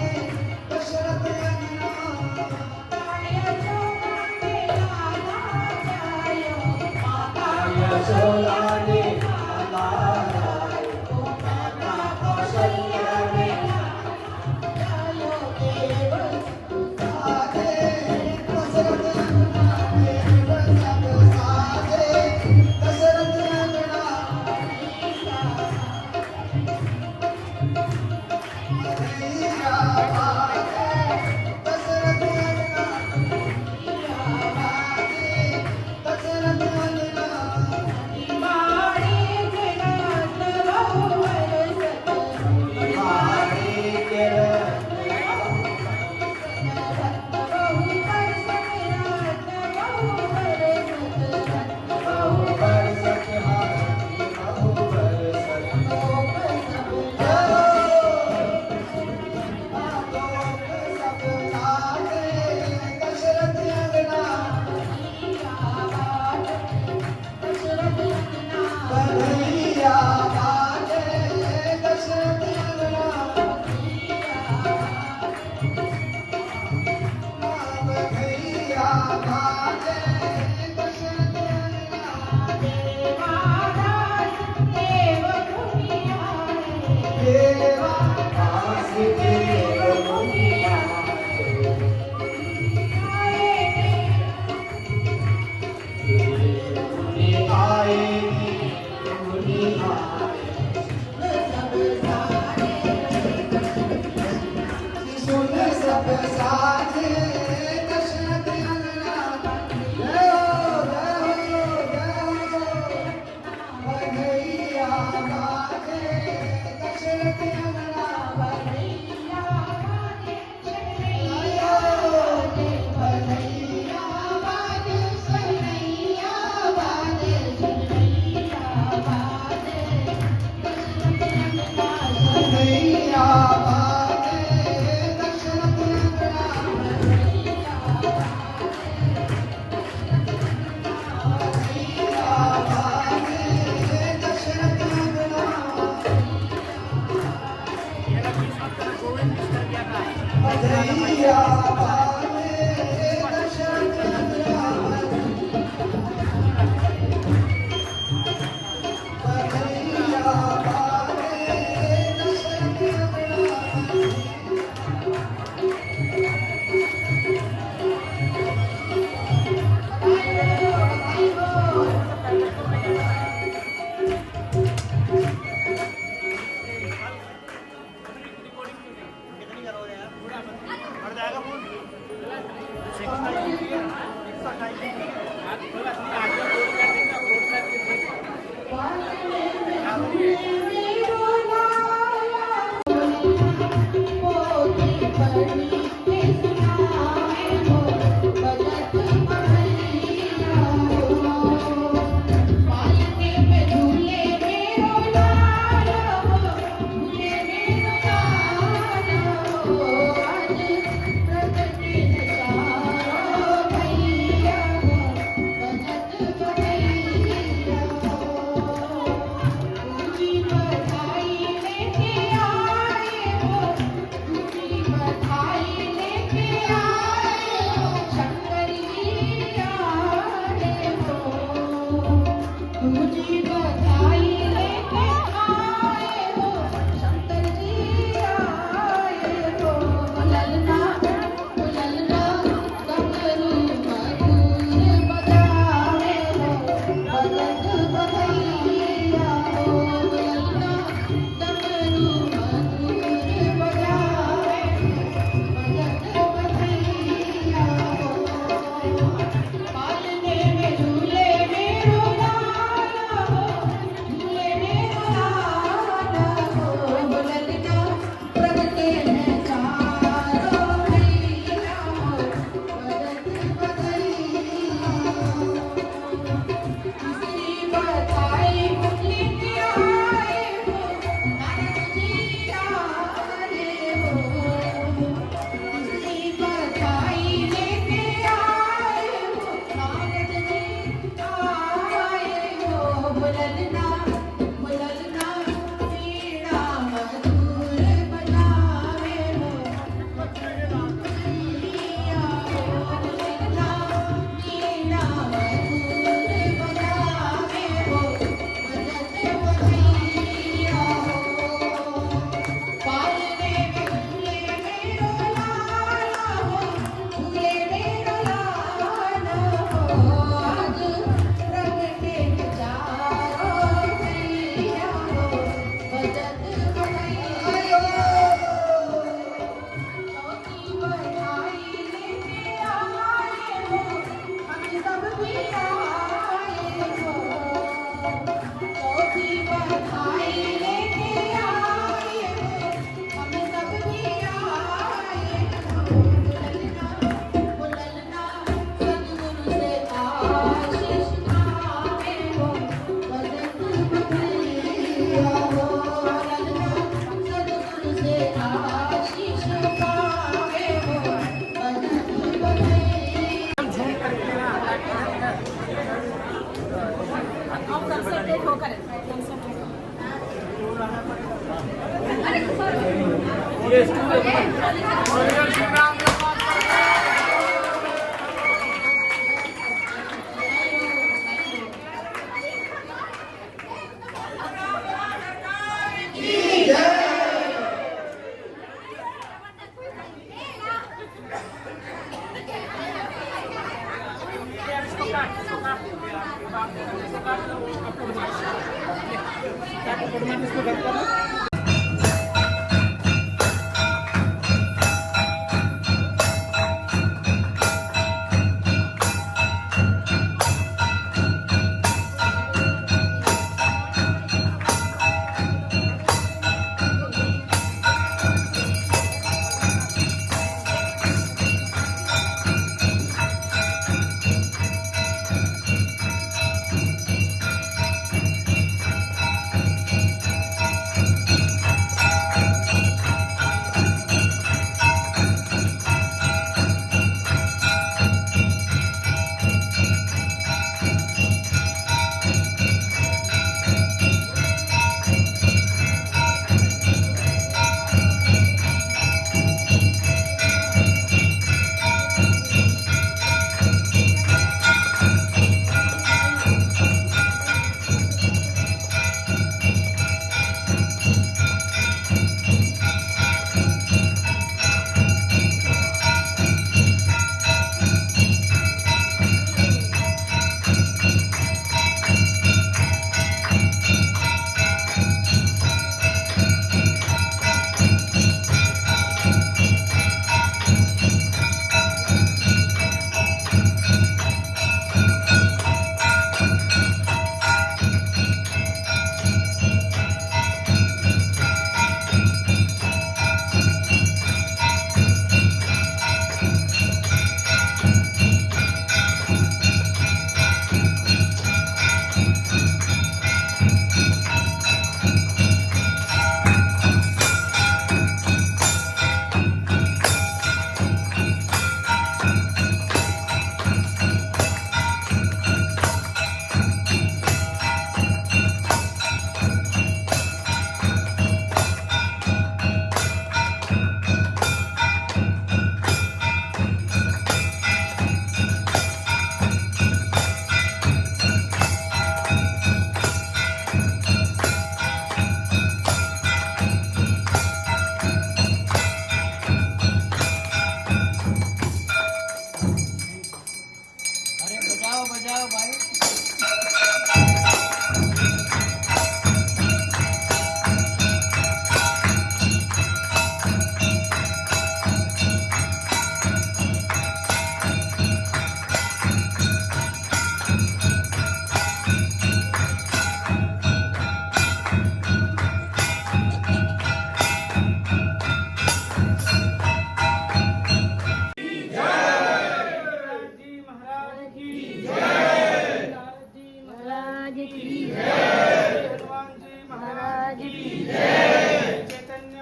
दशरथ अंगना यशोदा ने लाला लायो माता कौशल्या ने लायो देव साजे दशरथ अंगना देव सब साजे दशरथ अंगना बधैया बाजे दशरथ अंगना दशरथ अंगना दिया हो सद्गुरु से आशीष पावे हो बजरंगी बजरंगी।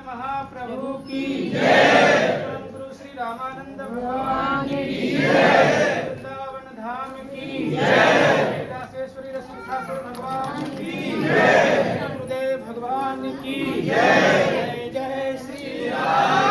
महाप्रभु की जय। परम गुरु श्री रामानंद भगवान की जय। वृंदावन धाम की जय। दासेश्वरी रसिक ठाकुर भगवान की जय। गुरुदेव भगवान की जय। जय श्री राम।